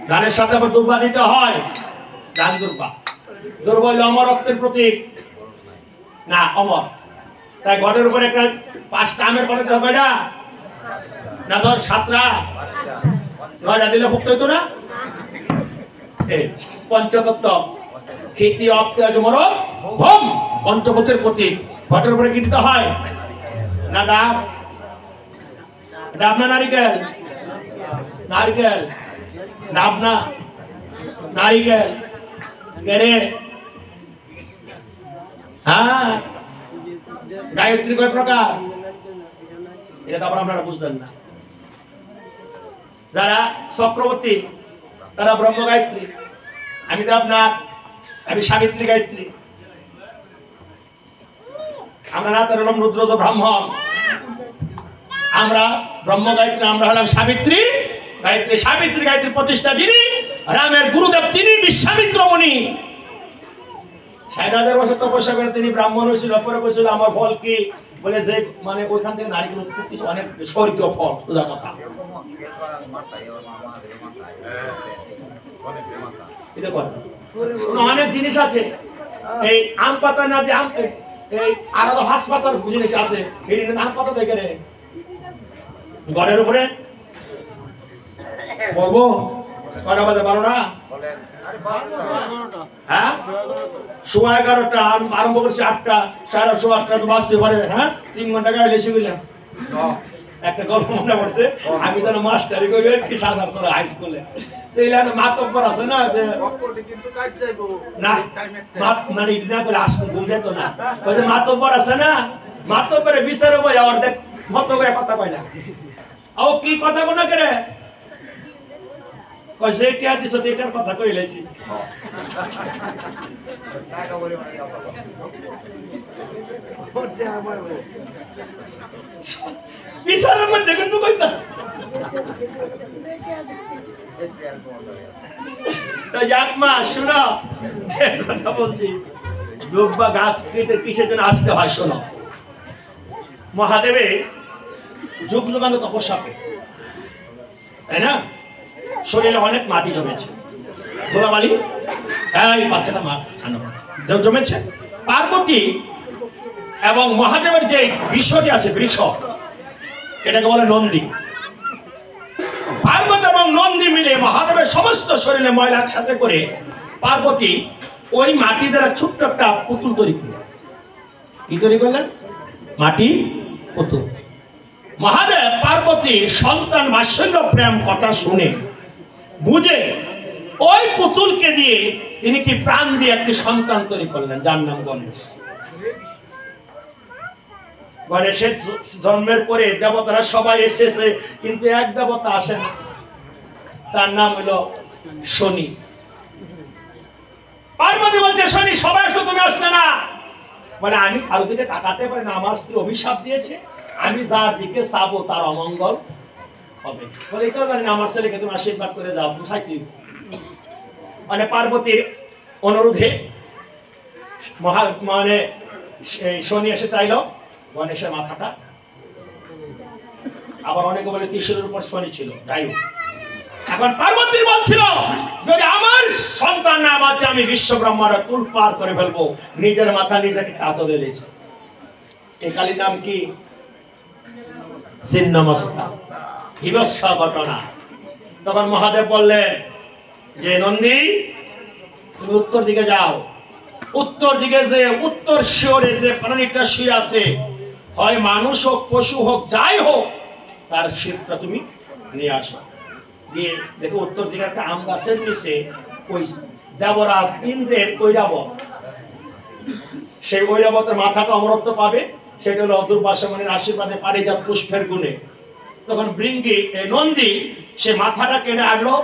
দানের সাথে আবার দুর্বা দিতে হয়। দান দুর্বা, দুর্বা হইল অমর রক্তের প্রতীক না, অমর। তাই ঘটের উপরে একটা 5টা আমের পাঠাতে হবে না, না ধর 7টা 9টা দিলে ভুক্ত হইতো না। পঞ্চতত্ত্ব খ্যাতি অপ্তেজ মর হোম, পঞ্চভূতের প্রতীক। ঘটের উপরে কি দিতে হয়? না ডাব, ডাব না নারিকেল? নারিকেল। ডাব না, নারিকেল। কেরে? হ্যাঁ, গায়ত্রী কয় প্রকার? এটা তো আপনারা বুঝলেন না। যারা চক্রবর্তী তারা ব্রহ্ম গায়ত্রী, আমি দেবনাথ, আমি সাবিত্রী গায়ত্রী। আমরা না তার হলাম রুদ্রজ ব্রাহ্মণ। আমরা ব্রহ্ম গায়ত্রী, আমরা হলাম সাবিত্রী গায়ত্রী। সাবিত্রী গায়ত্রী প্রতিষ্ঠা যিনি, রামের গুরুদেব তিনি বিশ্বামিত্র মুনি। 60,000 বছর তপস্যা করে তিনি ব্রাহ্মণ হয়েছিল। পরে বলছিল আমার ফল কি, বলে যে মানে ওইখান থেকে নারীগুলো উৎপত্তি অনেক স্বর্গীয় ফল, সোজা কথা। অনেক জিনিস আছে, এই আম পাতা না দিয়ে এই আলাদা হাসপাতাল জিনিস আছে, এই আম পাতা দেখে রে গড়ের উপরে বলবো কটা বাজে? 12টা? হ্যাঁ, 11:15 আরম্ভ করছি, 8টা 8:30 তো বাজতে পারে। হ্যাঁ, 3 ঘন্টা গাড়ি এসে গেলাম। একটা গল্প মনে পড়ছে, আমি তো মাস্টারি করি কি সাধারণ হাই স্কুলে, তো এলাকা মাতব্বর আছে না, যে না মানে ইট না করে আসতে ঘুম যেত না, ওই যে মাতব্বর আছে না, মাতব্বরে বিচারে বই আবার দেখ মতব্বরে কথা কয় না। ও কি কথা কোনা করে কয় যে টিয়া দিছ এটার কথা কই লাইছি। বিচারের মধ্যে কিন্তু কইতাছে তো জাকমা শুনো কথা বলছি, দুব্বা গাছ কেটে কিসের জন্য আসতে হয় শোনো। মহাদেবের যুগ যুগান্ত তপস্যা, তাই না? শরীরে অনেক মাটি জমেছে, ধুলাবালি, এই বাচ্চাটা মা জমেছে। পার্বতী এবং মহাদেবের যে বৃষটি আছে, বৃষ, এটাকে বলে নন্দী। পার্বতী এবং নন্দী মিলে মহাদেবের সমস্ত শরীরে ময়লা একসাথে করে পার্বতী ওই মাটি দ্বারা ছোট্ট একটা পুতুল তৈরি করলেন। কি তৈরি করলেন? মাটি পুতুল। মহাদেব পার্বতীর সন্তান বাৎসল্য প্রেম কথা শুনে বুঝে ওই পুতুলকে দিয়ে তিনি কি প্রাণ দিয়ে একটি সন্তান তৈরি করলেন, যার নাম গণেশ। গণেশের জন্মের পরে দেবতারা সবাই এসেছে, কিন্তু এক দেবতা আসে না, তার নাম হলো শনি। পার্বতী বলছে শনি সবাই আসতো, তুমি আসলে না। মানে আমি কারো দিকে তাকাতে পারি না, আমার স্ত্রী অভিশাপ দিয়েছে, আমি যার দিকে চাবো তার অমঙ্গল হবে। বলে এটাও জানি না, আমার ছেলেকে তুমি আশীর্বাদ করে যাও, তুমি সাইটি। মানে পার্বতীর অনুরোধে মানে শনি এসে চাইল গণেশের মাথাটা। আবার অনেকে বলে ত্রিশূলের উপর শনি ছিল, যাই হোক। এখন পার্বতী বলছিল যদি আমার সন্তান না বাঁচে আমি বিশ্ব ব্রহ্মাণ্ড তুল পার করে ফেলবো। নিজের মাথা নিজেকে কাতরে দিয়েছে। এই কালীর নাম কি? ছিন্নমস্তা, হিবৎস ঘটনা। তখন মহাদেব বললেন যে নন্দী তুমি উত্তর দিকে যাও, উত্তর দিকে যে উত্তর শিওরে যে প্রাণীটা শুয়ে আছে, হয় মানুষ হোক পশু হোক যাই হোক, তার শিরটা তুমি নিয়ে আসো। দিয়ে দেখো উত্তর দিকে একটা আম গাছের নিচে ওই দেবরাজ ইন্দ্রের ঐরাবত, সেই ঐরাবতের মাথাটা অমরত্ব পাবে, সেটা হলো দুর্বাসা মুনির আশীর্বাদে পারিজাত পুষ্পের গুণে। তখন বৃঙ্গি নন্দী সে মাথাটা কেটে আনলো,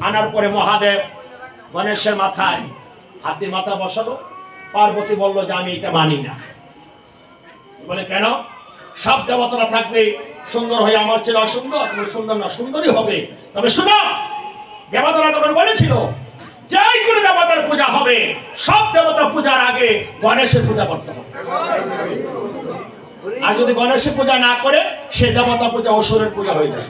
আনার পরে মহাদেব গণেশের মাথায় হাতির মাথা বসালো। পার্বতী বলল যে আমি এটা মানি না। বলে কেন? সব দেবতারা থাকবে সুন্দর হয়ে আমার ছেলে অসুন্দর? সুন্দর না, সুন্দরই হবে। তবে শুনো, দেবতারা তখন বলেছিল যাই করে দেবতার পূজা হবে, সব দেবতা পূজার আগে গণেশের পূজা করতে হবে। আর যদি গণেশের পূজা না করে সে দেবতা পূজা অসুরের পূজা হয়ে যাবে।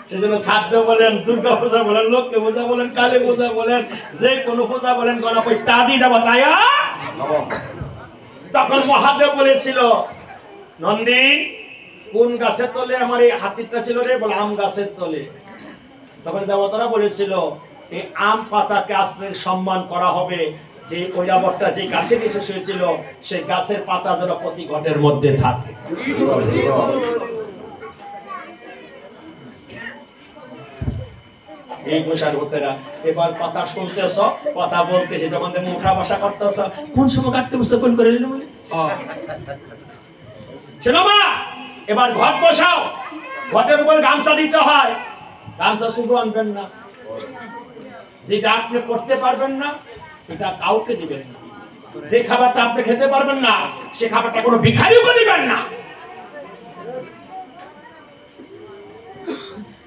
সেজন্য শ্রাদ্ধ বলেন, দুর্গা পূজা বলেন, লক্ষ্মী পূজা বলেন, কালী পূজা বলেন, যে কোনো পূজা বলেন, গণপতি তাদি দেবতায়া। তখন মহাদেব বলেছিল নন্দী কোন গাছের তলে আমার এই হাতিটা ছিল রে? বলে আম গাছের তলে। তখন দেবতারা বলেছিল এই আম পাতাকে আশ্রয় সম্মান করা হবে, যে ঐরাবতটা যে গাছে এসে শুয়েছিল সেই গাছের পাতা যেন প্রতি ঘটের মধ্যে থাকে। এই গোসার ভূতেরা এবার কথা শুনতেছ, কথা বলতেছে, যখন তুমি উঠা বসা করতেছ, কোন সময় কাটতে বসে কোন করে নিল বলে শোনো মা, এবার ঘট বসাও, ঘটের উপর গামছা দিতে হয়। গামছা শুধু আনবেন না, যেটা আপনি করতে পারবেন না এটা কাউকে দিবেন না। যে খাবারটা আপনি খেতে পারবেন না সে খাবারটা কোনো ভিখারিওকে দিবেন না।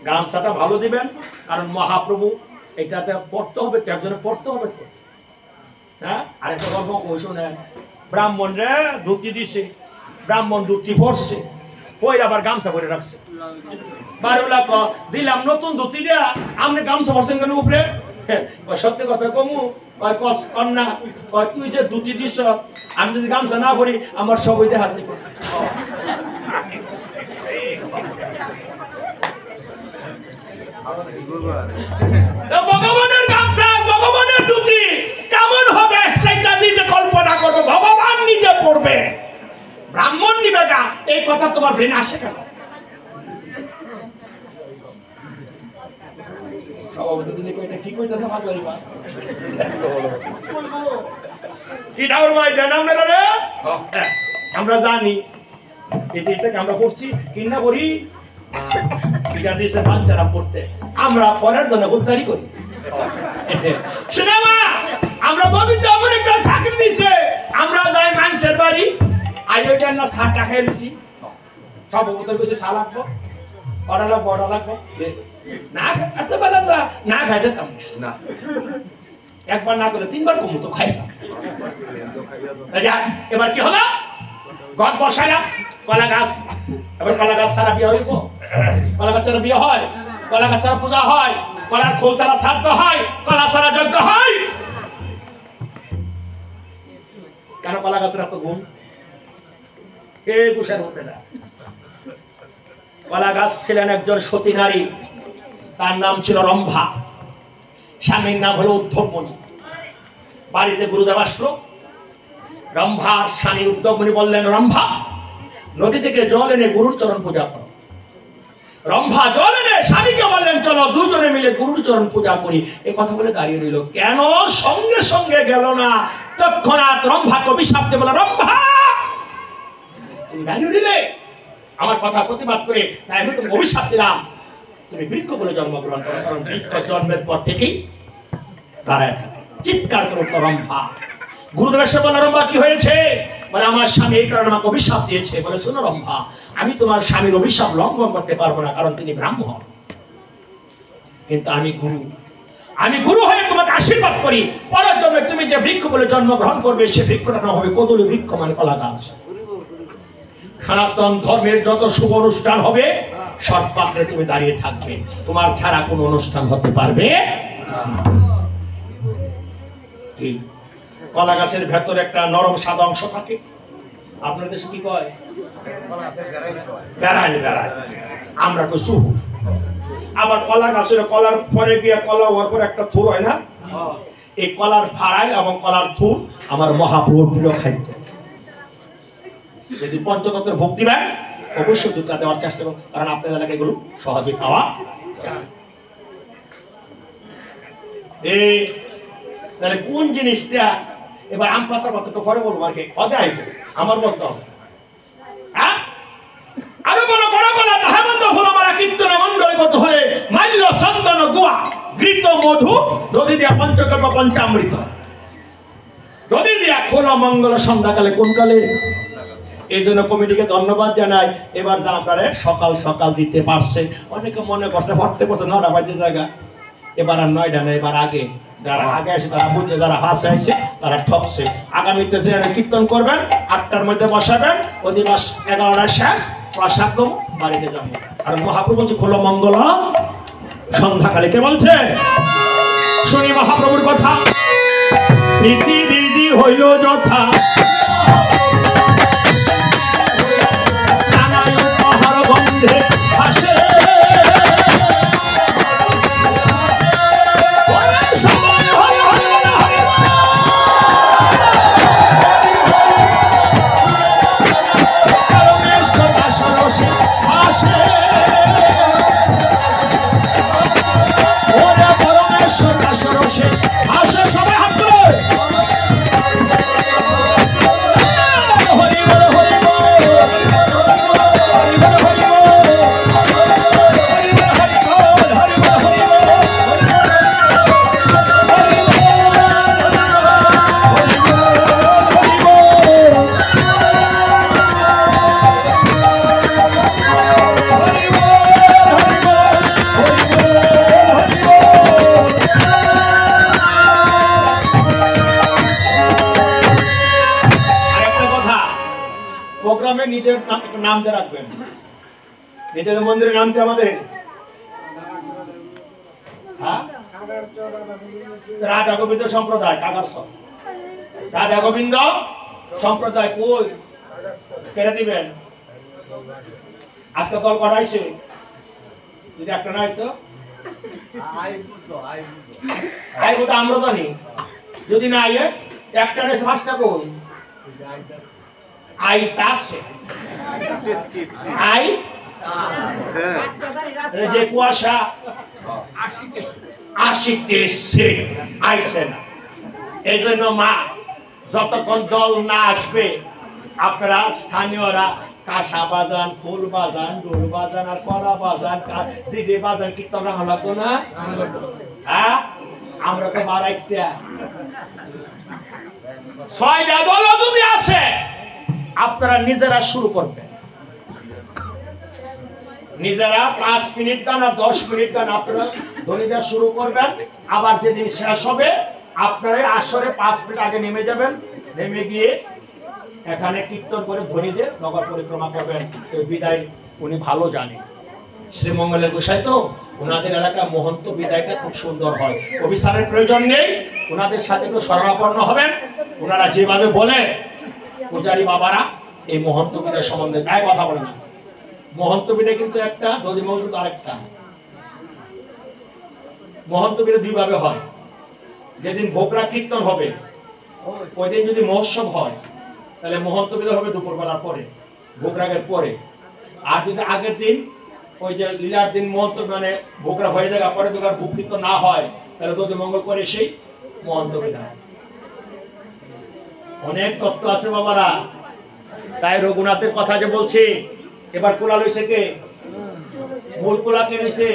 গামছাটা ভালো দিবেন, কারণ মহাপ্রভু এটাতে পড়তে হবে, একজনে পড়তে হবে তো। হ্যাঁ, আরেকটা গল্প কই শোনেন। ব্রাহ্মণ রে ধুতি দিছে, ব্রাহ্মণ ধুতি পরছে, ওই আবার গামছা পরে রাখছে। বারুলা দিলাম নতুন ধুতি দিয়া, আপনি গামছা পরছেন কেন উপরে? সত্যি কথা কমু কন্যা, তুই যে ধুতি দিস, আমি যদি গামছা না পরি আমার সবই দেখা যাবে। ভগবানের গামছা, ভগবানের ধুতি কেমন হবে সেটা নিজে কল্পনা করবে, ভগবান নিজে পড়বে, ব্রাহ্মণ নিবে না। এই কথা তোমার ব্রেনে আসে কেন? সভাপতি দিদি কইটা ঠিক হইতাছে মাগলাইবা কি ডাউর মাই দেন আমরা রে। আমরা জানি এটা আমরা পড়ছি কিনা করি, এটা দিয়েছে বাচ্চারা পড়তে, আমরা পরের জন্য উদ্ধারি করি। সিনেমা আমরা ববিত এমন একটা চাকরি দিছে, আমরা যাই মানুষের বাড়ি আইওটার না সাটা খেয়ে নিছি, সব ওদের কইছে সা লাগবো, অর্ডার লাগবো, অর্ডার লাগবো না, এত বেলা যা না খাই যেতাম না, একবার না করে তিনবার কমু তো খাইছ। এবার কি হলো, গদ বসাইলাম কলা গাছ, এবার কলা গাছ ছাড়া বিয়ে হইব, কলা গাছ ছাড়া বিয়ে হয়, কলা গাছ ছাড়া পূজা হয়, কলার খোল ছাড়া শ্রাদ্ধ হয়, কলা ছাড়া যজ্ঞ হয়। কেন কলা গাছের এত গুণ? কে কুষার হতে না। কলা গাছ ছিলেন একজন সতী নারী, তার নাম ছিল রম্ভা, স্বামীর নাম হলো উদ্ধবমণি। বাড়িতে গুরুদেব আসলো, রম্ভার স্বামী উদ্ধবমণি বললেন, রম্ভা নদী থেকে জল এনে গুরুর চরণ পূজা করো। রম্ভা জল এনে স্বামীকে বললেন, চলো দুজনে মিলে গুরুর চরণ পূজা করি। এই কথা বলে দাঁড়িয়ে রইল। কেন সঙ্গে সঙ্গে গেল না? তৎক্ষণাৎ রম্ভাকে অভিশাপ দিয়ে বলে, রম্ভা তুমি দাঁড়িয়ে রইলে আমার কথা প্রতিবাদ করে, তাই আমি তোমাকে অভিশাপ দিলাম, তুমি বৃক্ষ বলে জন্মগ্রহণ করো, কারণ বৃক্ষ জন্মের পর থেকেই দাঁড়ায় থাকে। চিৎকার করো রম্ভা। গুরুদেব এসে বলে, রম্ভা কি হয়েছে? বলে, আমার স্বামী এই কারণে আমাকে অভিশাপ দিয়েছে। বলে, শোনো রম্ভা, আমি তোমার স্বামীর অভিশাপ লঙ্ঘন করতে পারবো না, কারণ তিনি ব্রাহ্মণ, কিন্তু আমি গুরু, আমি গুরু হয়ে তোমাকে আশীর্বাদ করি, পরের জন্মে তুমি যে বৃক্ষ বলে জন্মগ্রহণ করবে সে বৃক্ষটা না হবে কদলী বৃক্ষ, মানে কলা গাছ। সনাতন ধর্মের যত শুভ অনুষ্ঠান হবে সৎপাত্রে তুমি দাঁড়িয়ে থাকবে, তোমার ছাড়া কোনো অনুষ্ঠান হতে পারবে কি? কলা গাছের ভেতরে একটা নরম সাদা অংশ থাকে, আপনার দেশে কি কয়? বেড়াই বেড়াই, আমরা কই সুহুর। আবার কলা গাছের কলার পরে গিয়ে কলা হওয়ার পর একটা থুর হয় না, এই কলার ফাড়াই এবং কলার থুর আমার মহাপ্রভুর প্রিয় খাদ্য। যদি পঞ্চতত্ত্বের ভোগ দিবেন অবশ্যই দুধটা দেওয়ার চেষ্টা করুন, কারণ আপনাদের এলাকায় এগুলো সহজে পাওয়া যায়। তাহলে কোন জিনিসটা এবার আম পাতার কথা তো পরে বলবো, আর কি অদায় আমার বলতে হবে। আরো বড় বড় বলা তাহা বন্ধ হলো মারা কীর্তন মন্ডলীগত হয়ে মাল্য চন্দন গুয়া ঘৃত মধু দধি দিয়া পঞ্চকর্ম পঞ্চামৃত, দধি দিয়া খোলা মঙ্গল সন্ধ্যাকালে, কোন কালে? এই জন্য কমিটিকে ধন্যবাদ জানাই। এবার যা আমরা সকাল সকাল দিতে পারছে, অনেকে মনে করছে ভরতে করছে 9টা বাজে জায়গা, এবার আর 9টা না, এবার আগে যারা আগে আসে তারা বুঝছে, যারা হাসে আসে তারা ঠকছে। আগামীতে যে কীর্তন করবেন 8টার মধ্যে বসাবেন, অধিবাস 11টায় শেষ, প্রসাদ বাড়িতে যাবো। আর মহাপ্রভু বলছে খোলো মঙ্গল সন্ধ্যাকালে, কে বলছে? শুনি মহাপ্রভুর কথা। নীতি বিধি হইল যথা, প্রোগ্রামে নিজের নাম দিয়ে রাখবেন। নিজেদের মন্দিরের নাম কি আমাদের? হ্যাঁ, রাধা গোবিন্দ সম্প্রদায় কাগারসর। রাধা গোবিন্দ সম্প্রদায় কই কেটে দিবেন। আজকে দল কটাইছে? যদি একটা নাই তো আমরা জানি, যদি না আইয়ে একটা নেই পাঁচটা কই আইতাছে। আই যে কুয়াশা আসিতেছে আইসে না। এই জন্য মা যতক্ষণ দল না আসবে আপনারা স্থানীয়রা কাঁসা বাজান, ফুল বাজান, ঢোল বাজান আর কলা বাজান, জিডে বাজান, কীর্তন রাখা লাগতো না? হ্যাঁ, আমরা তো বারাইটা ছয়টা দল যদি আসে আপনারা নিজেরা শুরু করবেন। নিজেরা 5 মিনিট গান আর 10 মিনিট গান আপনারা ধ্বনিটা শুরু করবেন। আবার যেদিন শেষ হবে আপনারা আসরে 5 মিনিট আগে নেমে যাবেন। নেমে গিয়ে এখানে কীর্তন করে ধ্বনি দিয়ে নগর পরিক্রমা করবেন। বিদায় উনি ভালো জানেন, শ্রীমঙ্গলের গোসাই তো, ওনাদের এলাকা মহন্ত বিদায়টা খুব সুন্দর হয়। অভিসারের প্রয়োজন নেই, ওনাদের সাথে একটু শরণাপন্ন হবেন। ওনারা যেভাবে বলে পূজারী বাবারা এই মহন্ত বিদায় সম্বন্ধে গায়ে কথা বলে না। মহন্ত বিদায় কিন্তু একটা, দধি মহন্ত আরেকটা। মহন্ত বিদায় দুইভাবে হয়। যেদিন ভোগরা কীর্তন হবে ওই দিন যদি মহোৎসব হয় তাহলে মহন্ত বিদায় হবে দুপুরবেলার পরে, ভোগরাগের পরে। আর যদি আগের দিন ওই যে লীলার দিন মহন্ত মানে ভোগরা হয়ে যায় পরে দুবার ভোগ কীর্তন না হয় তাহলে দধি মঙ্গল করে সেই মহন্ত বিদায়। অনেক তত্ত্ব আছে বাবারা। তাই রঘুনাথের কথা যে বলছি, এবার কোলা লইছে কে? মূল কোলা কে লইছে?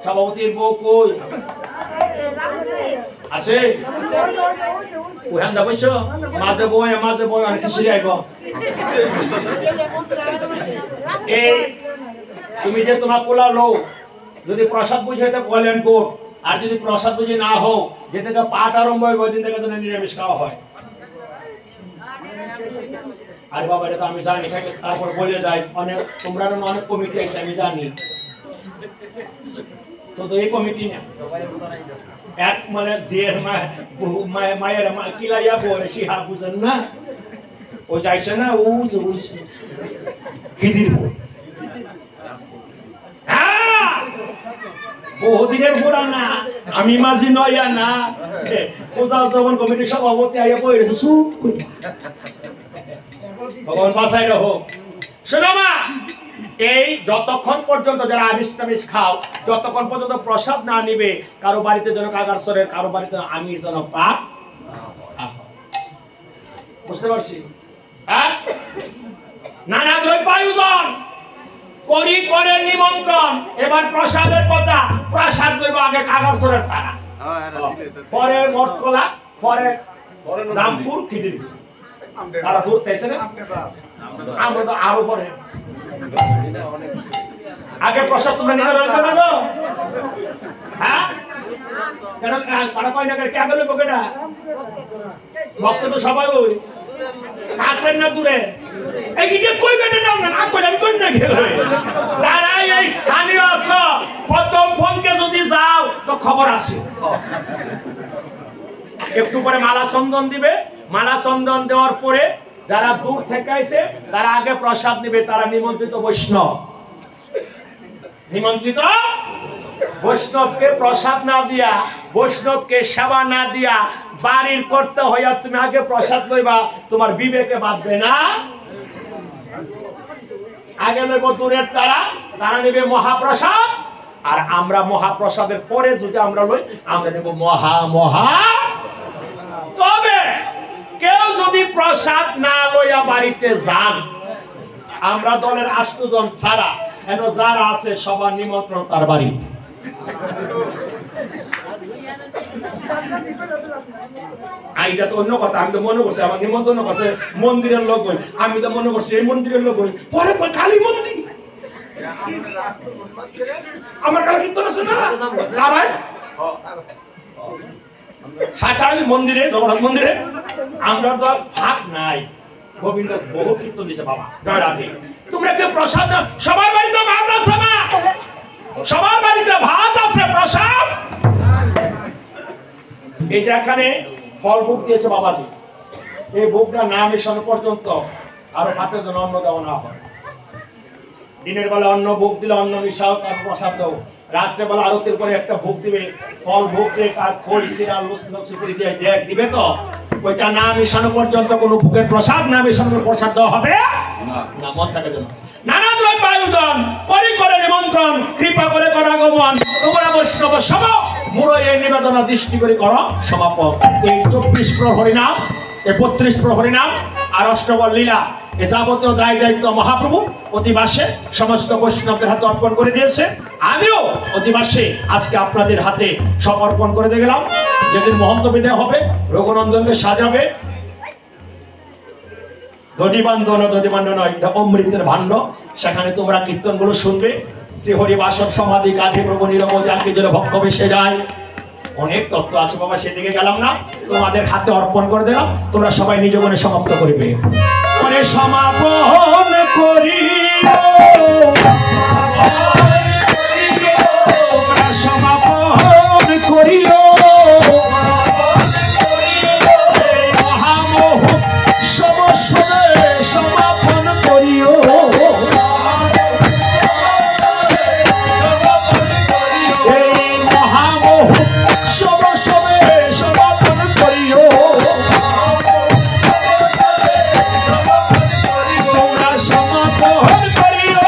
সভাপতির বউ কই আছে? ওখান দা বইছো মাঝে বই অনেক কিছু যাইব। এই তুমি যে তোমার কোলা লো, যদি প্রসাদ বুঝে এটা কলেন কোট, আর যদি প্রসাদ বুঝে না হোক যে থেকে পাঠ আরম্ভ হয় ওই দিন থেকে তো নিরামিষ খাওয়া হয়। আরে বাবা এটা তো আমি জানি, তারপর বলে যাই অনেক, তোমরা অনেক কমিটি আছে আমি জানি। শুধু এই কমিটি না, এক মানে যে মায়ের কিলাইয়া পড়ে সে হা বুঝেন না, ও যাইছে না ও খিদির বহুদিনের পুরা না, আমি মাঝি নয়া না, পূজা উদযাপন কমিটির সভাপতি আইয়া পড়েছে চুপ করে। ভগবান বাঁচাই হোক। শোনো মা, এই যতক্ষণ পর্যন্ত যারা আমিষ টামিষ খাও যতক্ষণ পর্যন্ত প্রসাদ না নিবে কারো বাড়িতে যেন কাগারসরের কারো বাড়িতে আমিষ যেন পাপ। বুঝতে পারছি? নানা দ্রব্য আয়োজন করি করে নিমন্ত্রণ। এবার প্রসাদের কথা, প্রসাদ দেব আগে কাগারসরের তারা, পরে মটকলা, পরে রামপুর খিদির। তারা দূর থেকে না, আমরা তো আরো পরে। আগে প্রসাদ তোমরা নিয়ে রাখবে না গো? হ্যাঁ, কেন তারা কয় না কে গেল পকেটা? ভক্ত তো সবাই ওই আসেন না দূরে। এইটা কইবে না না, না কই আমি কই না গেল। যারা এই স্থানীয় আছো প্রথম ফোনকে যদি যাও তো খবর আছে। একটু পরে মালা চন্দন দিবে, মালা চন্দন দেওয়ার পরে যারা দূর থেকে আইছে তারা আগে প্রসাদ দিবে। তারা নিমন্ত্রিত বৈষ্ণব, নিমন্ত্রিত বৈষ্ণবকে প্রসাদ না দিয়া, বৈষ্ণবকে সেবা না দিয়া বাড়ির করতে হইয়া তুমি আগে প্রসাদ লইবা, তোমার বিবেকে বাঁধবে না। আগে লইব দূরের তারা, তারা নেবে মহাপ্রসাদ, আর আমরা মহাপ্রসাদের পরে যদি আমরা লই আমরা নেব মহা। তবে কেউ যদি প্রসাদ না লইয়া বাড়িতে যান, আমরা দলের 8 জন ছাড়া এন যারা আছে সবার নিমন্ত্রণ তার বাড়িতে। আইটা তো অন্য কথা, আমি তো মনে করছি আমার নিমন্ত্রণ করছে মন্দিরের লোক হই, আমি তো মনে করছি এই মন্দিরের লোক হই, পরে কই কালী মন্দির আমার কালা কীর্তন আছে না তারাই সাঁটাইল মন্দিরে, জগন্নাথ মন্দিরে আমরা তো ভাগ নাই। গোবিন্দ বহু কীর্তন দিছে বাবা। জয় রাধে। তোমরা কি প্রসাদ সবার বাড়িতে ভাত আছে না? সবার বাড়িতে ভাত আছে, প্রসাদ। এই যে এখানে ফল ভোগ দিয়েছে বাবাজি, এই ভোগটা না মিশানো পর্যন্ত আরো ভাতের জন্য অন্ন দেওয়া না হয়। দিনের বেলা অন্ন ভোগ দিলে অন্ন মিশাও, তার প্রসাদ দাও। রাত্রে বেলা আরতির পরে একটা ভোগ দিবে, ফল ভোগ দিয়ে আর খই সিরা লুচি দিয়ে দেখ দিবে। তো ওইটা না মিশানো পর্যন্ত কোনো ভোগের প্রসাদ না মিশানোর প্রসাদ দেওয়া হবে না। মন থাকে জন্য নানা দ্রব্য আয়োজন করে করে নিমন্ত্রণ, কৃপা করে করা আগমন। তোমরা বৈষ্ণব সব মুড়ো এই নিবেদন দৃষ্টি করে করো সমাপন। এই 24 প্রহরী নাম, এই 32 প্রহরী নাম আর অষ্টবল লীলা, এ যাবতীয় দায় দায়িত্ব মহাপ্রভু অতিবাসে সমস্ত বৈষ্ণবদের হাতে অর্পণ করে দিয়েছে। আমিও অতিবাসে আজকে আপনাদের হাতে সমর্পণ করে দিয়ে গেলাম। যেদিন মহন্ত বিদায় হবে, রঘুনন্দনকে সাজাবে। দধিবান্ধন দধিবান্ধ নয়, এটা অমৃতের ভাণ্ড। সেখানে তোমরা কীর্তনগুলো শুনবে। শ্রীহরি বাসর সমাধি কাঁধে প্রভু নিরবধি আঁকি জলে ভক্ষ বেসে যায়। অনেক তত্ত্ব আছে বাবা, সেদিকে গেলাম না। তোমাদের হাতে অর্পণ করে দিলাম, তোমরা সবাই নিজ মনে সমাপ্ত করবে। পরে সমাপন করি সমাপন করিও মহামোহ সমস্যে সমাপন করিও। এই মহামোহ সমস্যে সমাপন করিও। তোমরা সমাপন করিও,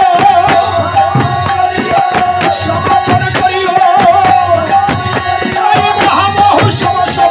সমাপন করিও। এই মহামোহ সমস্যে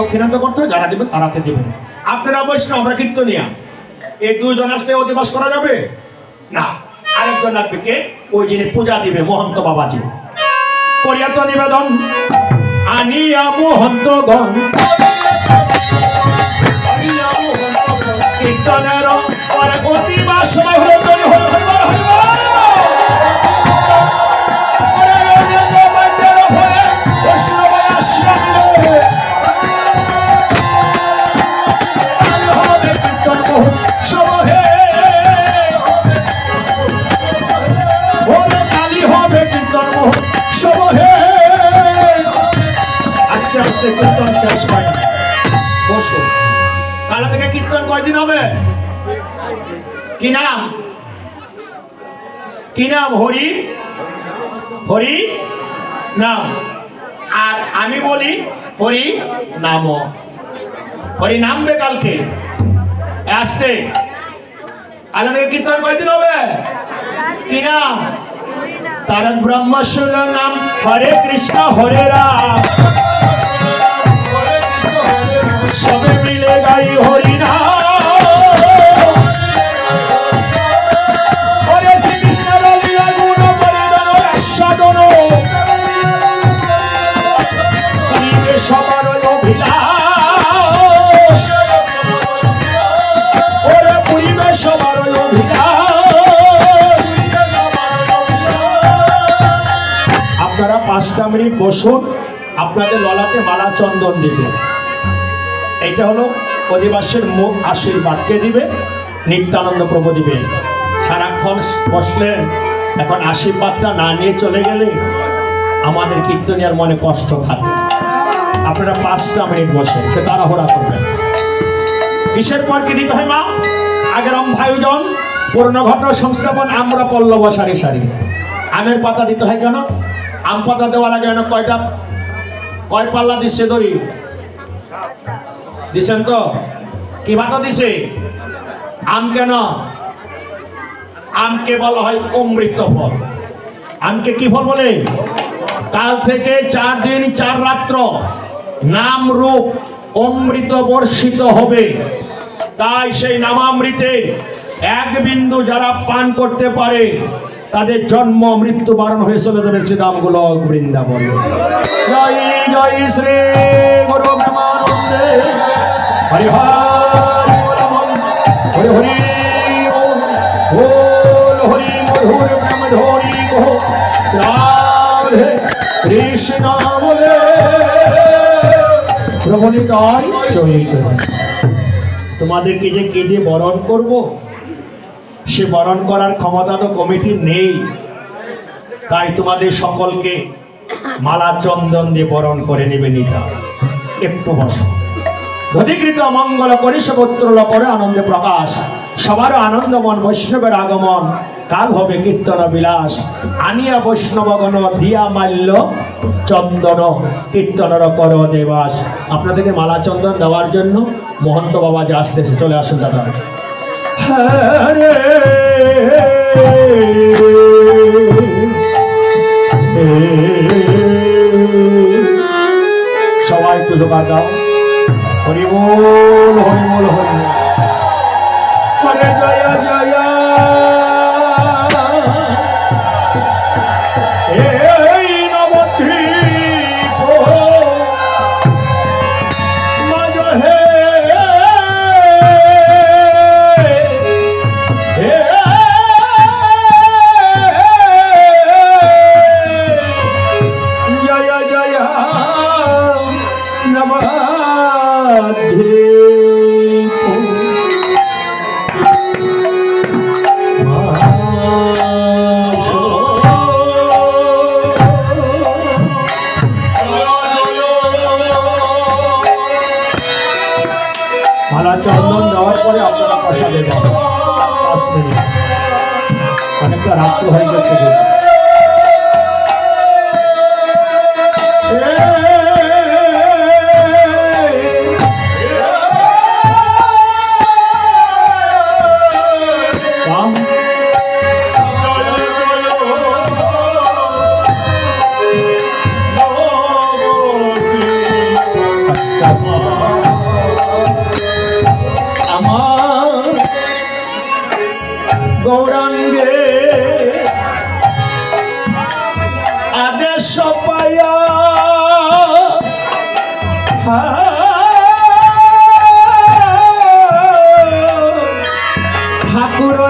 দক্ষিণান্ত করতে হয়, যারা দেবেন তারাতে দেবেন। আপনারা বৈষ্ণব, আমরা কীর্তনিয়া, এই দুজন আসলে অধিবাস করা যাবে না। আরেকজন লাগবে কে? ওই যিনি পূজা দিবে, মহন্ত বাবাজি। করিয়া তো নিবেদন আনিয়া মহন্তগণ কীর্তনের পরে অধিবাস সময় হলো তৈরি হল। আস্তে আস্তে কীর্তন শেষ হয় না। বসো। কালা থেকে কীর্তন কয়দিন হবে? কি নাম? কি নাম? হরি হরি নাম। আর আমি বলি হরি নাম। হরি নামবে কালকে। আসতে কালা থেকে কীর্তন কয়দিন হবে? কি নাম? তারক ব্রহ্ম শুল নাম হরে কৃষ্ণ হরে রাম, সবে মিলে গাই হরি নাম। হরে শ্রীকৃষ্ণের লীলা গুণ পরিবেন আস্বাদন, করিবে সবার অভিলাষ। ওরে পুরিবে সবার অভিলাষ। আপনারা 5টা মিনিট বসুন, আপনাদের ললাটে মালা চন্দন দিবে। এটা হলো অধিবাসের মুখ আশীর্বাদ। কে দিবে? নিত্যানন্দ প্রভু দিবে। সারাক্ষণ বসলেন, এখন আশীর্বাদটা না নিয়ে চলে গেলে আমাদের কীর্তনিয়ার মনে কষ্ট থাকে। আপনারা 5টা মিনিট বসেন, তাড়াহুড়া করবেন। কিসের পর কি দিতে হয় মা? আগের ভাইজন পূর্ণ ঘটনা সংস্থাপন আমরা পল্লব সারি সারি। আমের পাতা দিতে হয় কেন? আম পাতা দেওয়ার আগে কয়টা কয় পাল্লা দিচ্ছে দড়ি দিছেন তো? কি পাতা দিছে? আম। কেন? আমকে বলা হয় অমৃত ফল। আমকে কি ফল বলে? কাল থেকে 4 দিন 4 রাত্র নাম রূপ অমৃত বর্ষিত হবে। তাই সেই নামামৃতে 1 বিন্দু যারা পান করতে পারে তাদের জন্ম মৃত্যু বারণ হয়ে চলে যাবে শ্রীধাম গোলক বৃন্দাবন। জয় জয় শ্রী গুরু ব্রহ্মানন্দে হরি হরি হরি হরি बोल हरि मधुर ब्रह्म धोरी को राधे कृष्ण बोले प्रभु निताई चैतन्य। তোমাদেরকে যে কেঁদে বরণ করব সে বরণ করার ক্ষমতা তো কমিটির নেই, তাই তোমাদের সকলকে মালা চন্দন দিয়ে বরণ করে নেবে নিতা। একটু বসো। ধতিকৃত অমঙ্গল করি সবত্র পরে আনন্দে প্রকাশ, সবার আনন্দমন বৈষ্ণবের আগমন, কাল হবে কীর্তন বিলাস। আনিয়া বৈষ্ণবগণ দিয়া মাল্য চন্দন, কীর্তনর কর দেবাস। আপনাদেরকে মালা চন্দন দেওয়ার জন্য মহন্ত বাবা যে আসতেছে, চলে আসুন দাদা। হরে সবাই একটু জোগাড় দাও। হরি বল হরি বল হরি বল। হরে জয় জয় এই নবদ্বীপ মজ হে জয় জয় নবদ্বীপ। চন্দন দেওয়ার পরে আপনারা প্রসাদে পাবেন। 5 মিনিট, অনেকটা রাত্র হয়ে গেছে। গৌরাঙ্গে আদেশ পায়া ঠাকুর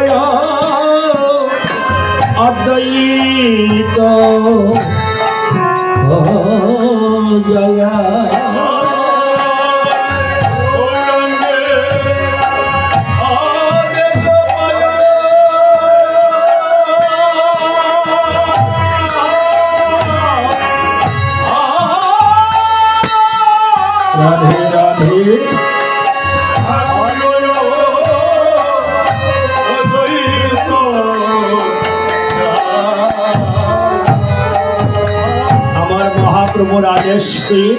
অদ্বৈত জয়া রাধে রাধে আমার মহাপ্রভুর আদেশ পেয়ে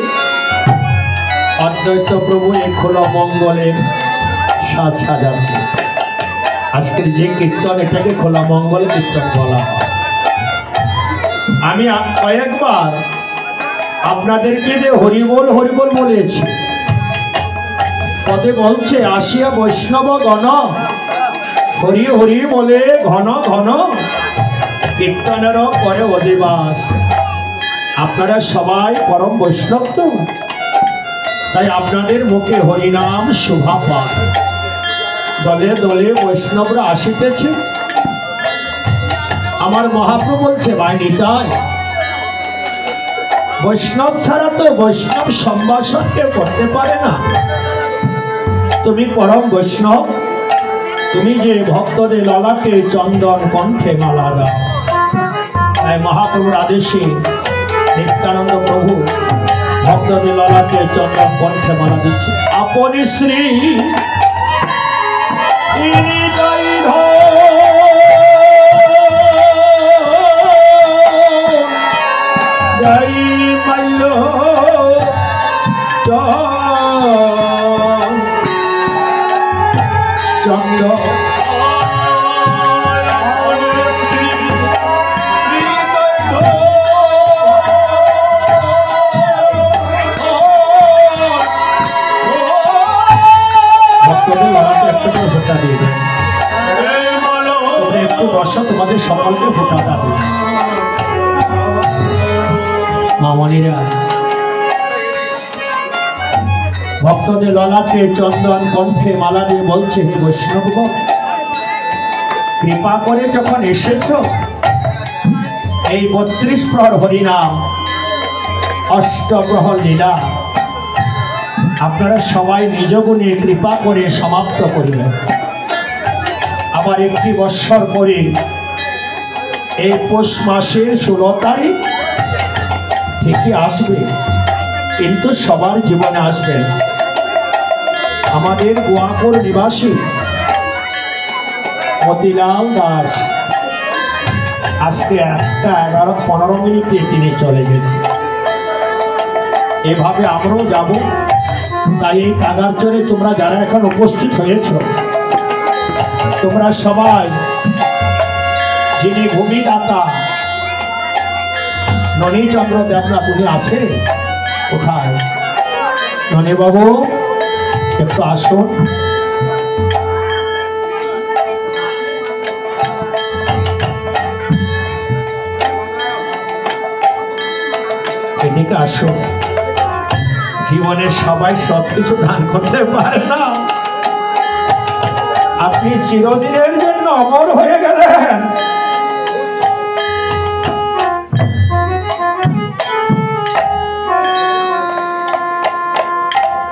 অদ্বৈত প্রভু এই খোলা মঙ্গলের সাজ সাজাচ্ছে। আজকের যে কীর্তন, এটাকে খোলা মঙ্গল কীর্তন বলা হয়। আমি কয়েকবার আপনাদেরকে যে হরিবোল হরিবোল বলেছি, পদে বলছে আসিয়া বৈষ্ণব গণ হরি হরি বলে ঘন ঘন, কীর্তনের করে অধিবাস। আপনারা সবাই পরম বৈষ্ণব তো, তাই আপনাদের মুখে হরিনাম শোভা পায়। দলে দলে বৈষ্ণবরা আসিতেছে। আমার মহাপ্রভু বলছে, ভাই নিতাই, বৈষ্ণব ছাড়া তো বৈষ্ণব সম্ভাষণ কেউ করতে পারে না। তুমি পরম বৈষ্ণব, তুমি যে ভক্তদের ললাটে চন্দন কণ্ঠে মালা দাও। তাই মহাপ্রভুর আদেশে নিত্যানন্দ প্রভু ভক্তদের ললাটে চন্দন কণ্ঠে মালা দিচ্ছে। আপনি শ্রী মাল্য চন্দ একটু বসা, তোমাদের সকলকে ফোটা মামনিরা, ভক্তদের ললাটে চন্দন, কণ্ঠে মালা দিয়ে বলছে, হে বৈষ্ণবগণ, কৃপা করে যখন এসেছো, এই 32 প্রহর হরিনাম, অষ্টপ্রহর লীলা আপনারা সবাই নিজ গুণে কৃপা করে সমাপ্ত করিবেন। আবার একটি বৎসর পরে এই পৌষ মাসের 16 তারিখ থেকে আসবে, কিন্তু সবার জীবনে আসবে না। আমাদের গোয়াপুর নিবাসী মতিলাল দাস আজকে 1:11:15 তিনি চলে গেছে। এভাবে আমরাও যাব। তাই এই কাগারচরে তোমরা যারা এখন উপস্থিত হয়েছ, তোমরা সবাই যিনি ভূমিদাতা ননীচন্দ্র দেবনাথ, উনি আছে কোথায়? ননী বাবু একটু আসুন। এদিকে আসুন। জীবনে সবাই সবকিছু দান করতে পারে না। আপনি চিরদিনের জন্য অমর হয়ে গেলেন।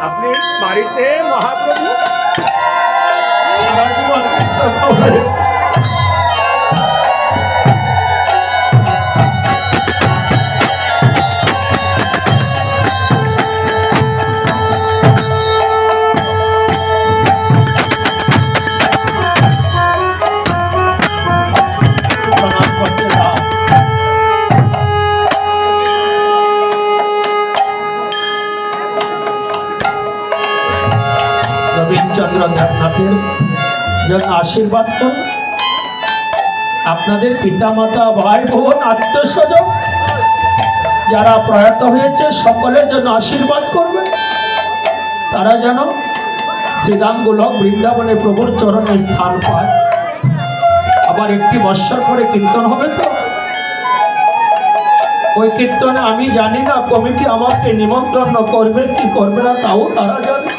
আপনি বাড়িতে মহাপ্রভু সারা জীবন চন্দ্র দেবনাথের জন্য আশীর্বাদ করুন। আপনাদের পিতামাতা, ভাই বোন, আত্মীয়স্বজন যারা প্রয়াত হয়েছে সকলের জন্য আশীর্বাদ করবেন। তারা যেন শ্রীধাম গোলক বৃন্দাবনে প্রভুর চরণে স্থান পায়। আবার একটি বৎসর পরে কীর্তন হবে, তো ওই কীর্তনে আমি জানি না কমিটি আমাকে নিমন্ত্রণ করবে কি করবে না, তাও তারা জানে।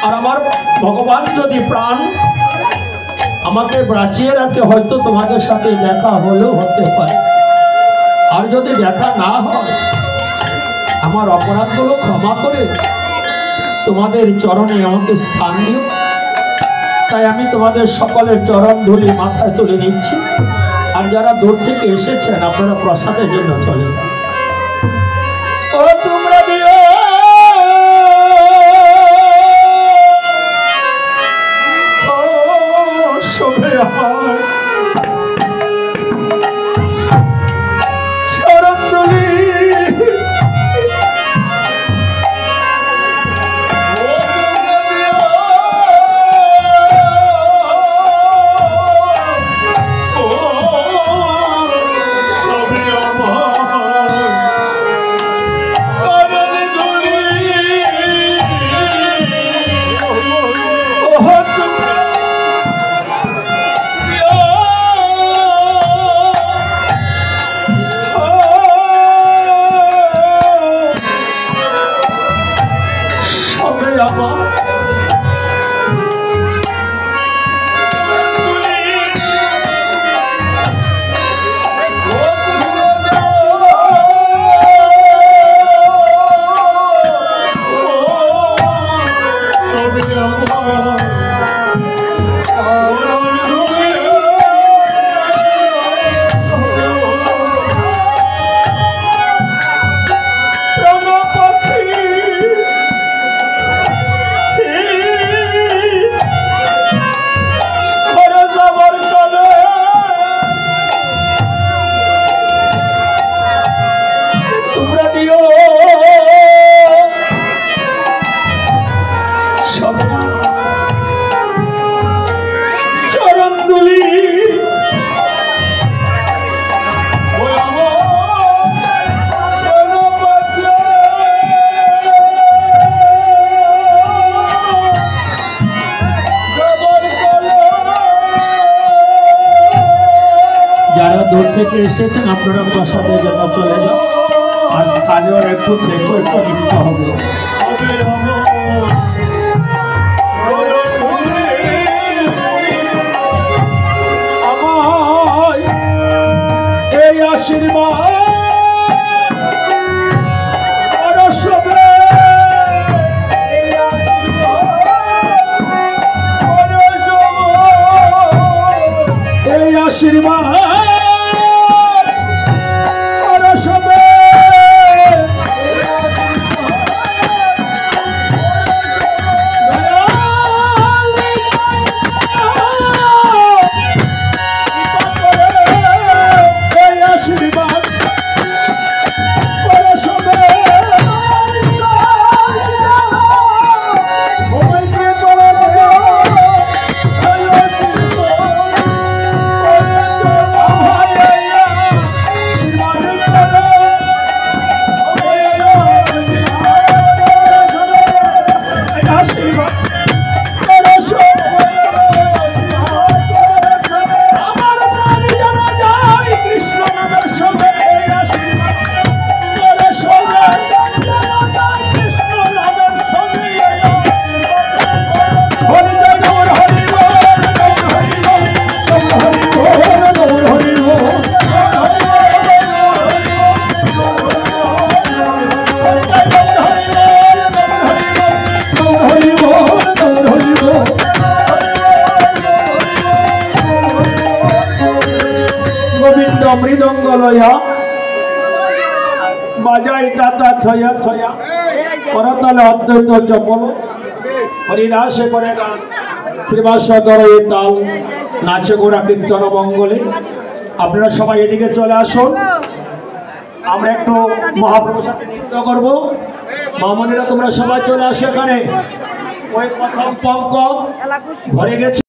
আর আমার ভগবান যদি প্রাণ আমাকে বাঁচিয়ে রাখে, হয়তো তোমাদের সাথে দেখা হলেও হতে পারে। আর যদি দেখা না হয়, আমার অপরাধগুলো ক্ষমা করে তোমাদের চরণে আমাকে স্থান দিও। তাই আমি তোমাদের সকলের চরণ ধুলি মাথায় তুলে নিচ্ছি। আর যারা দূর থেকে এসেছেন, আপনারা প্রসাদের জন্য চলে যান। ও তোমরা দিও শোভে আমার চরণ ধুলি। যারা দূর থেকে এসেছেন, আপনারা প্রসাদের জন্য চলে যান। জানিও একটু থেকে একটু নিতে হবে। আমায় এই আশীর্বাদ আশীর্বাদ সবে আশীর্বাদ মৃদঙ্গ লয়া বাজাই দাতা ছয়া ছয়া করতালে অদ্বৈত চপল হরিদাসে করে গান শ্রীবাস দরয়ে তাল নাচে গোড়া কীর্তন মঙ্গলে। আপনারা সবাই এদিকে চলে আসুন, আমরা একটু মহাপ্রভুর সাথে নৃত্য করবো। মামনিরা তোমরা সবাই চলে আসো এখানে। ওই প্রথম পঙ্ক ভরে গেছে।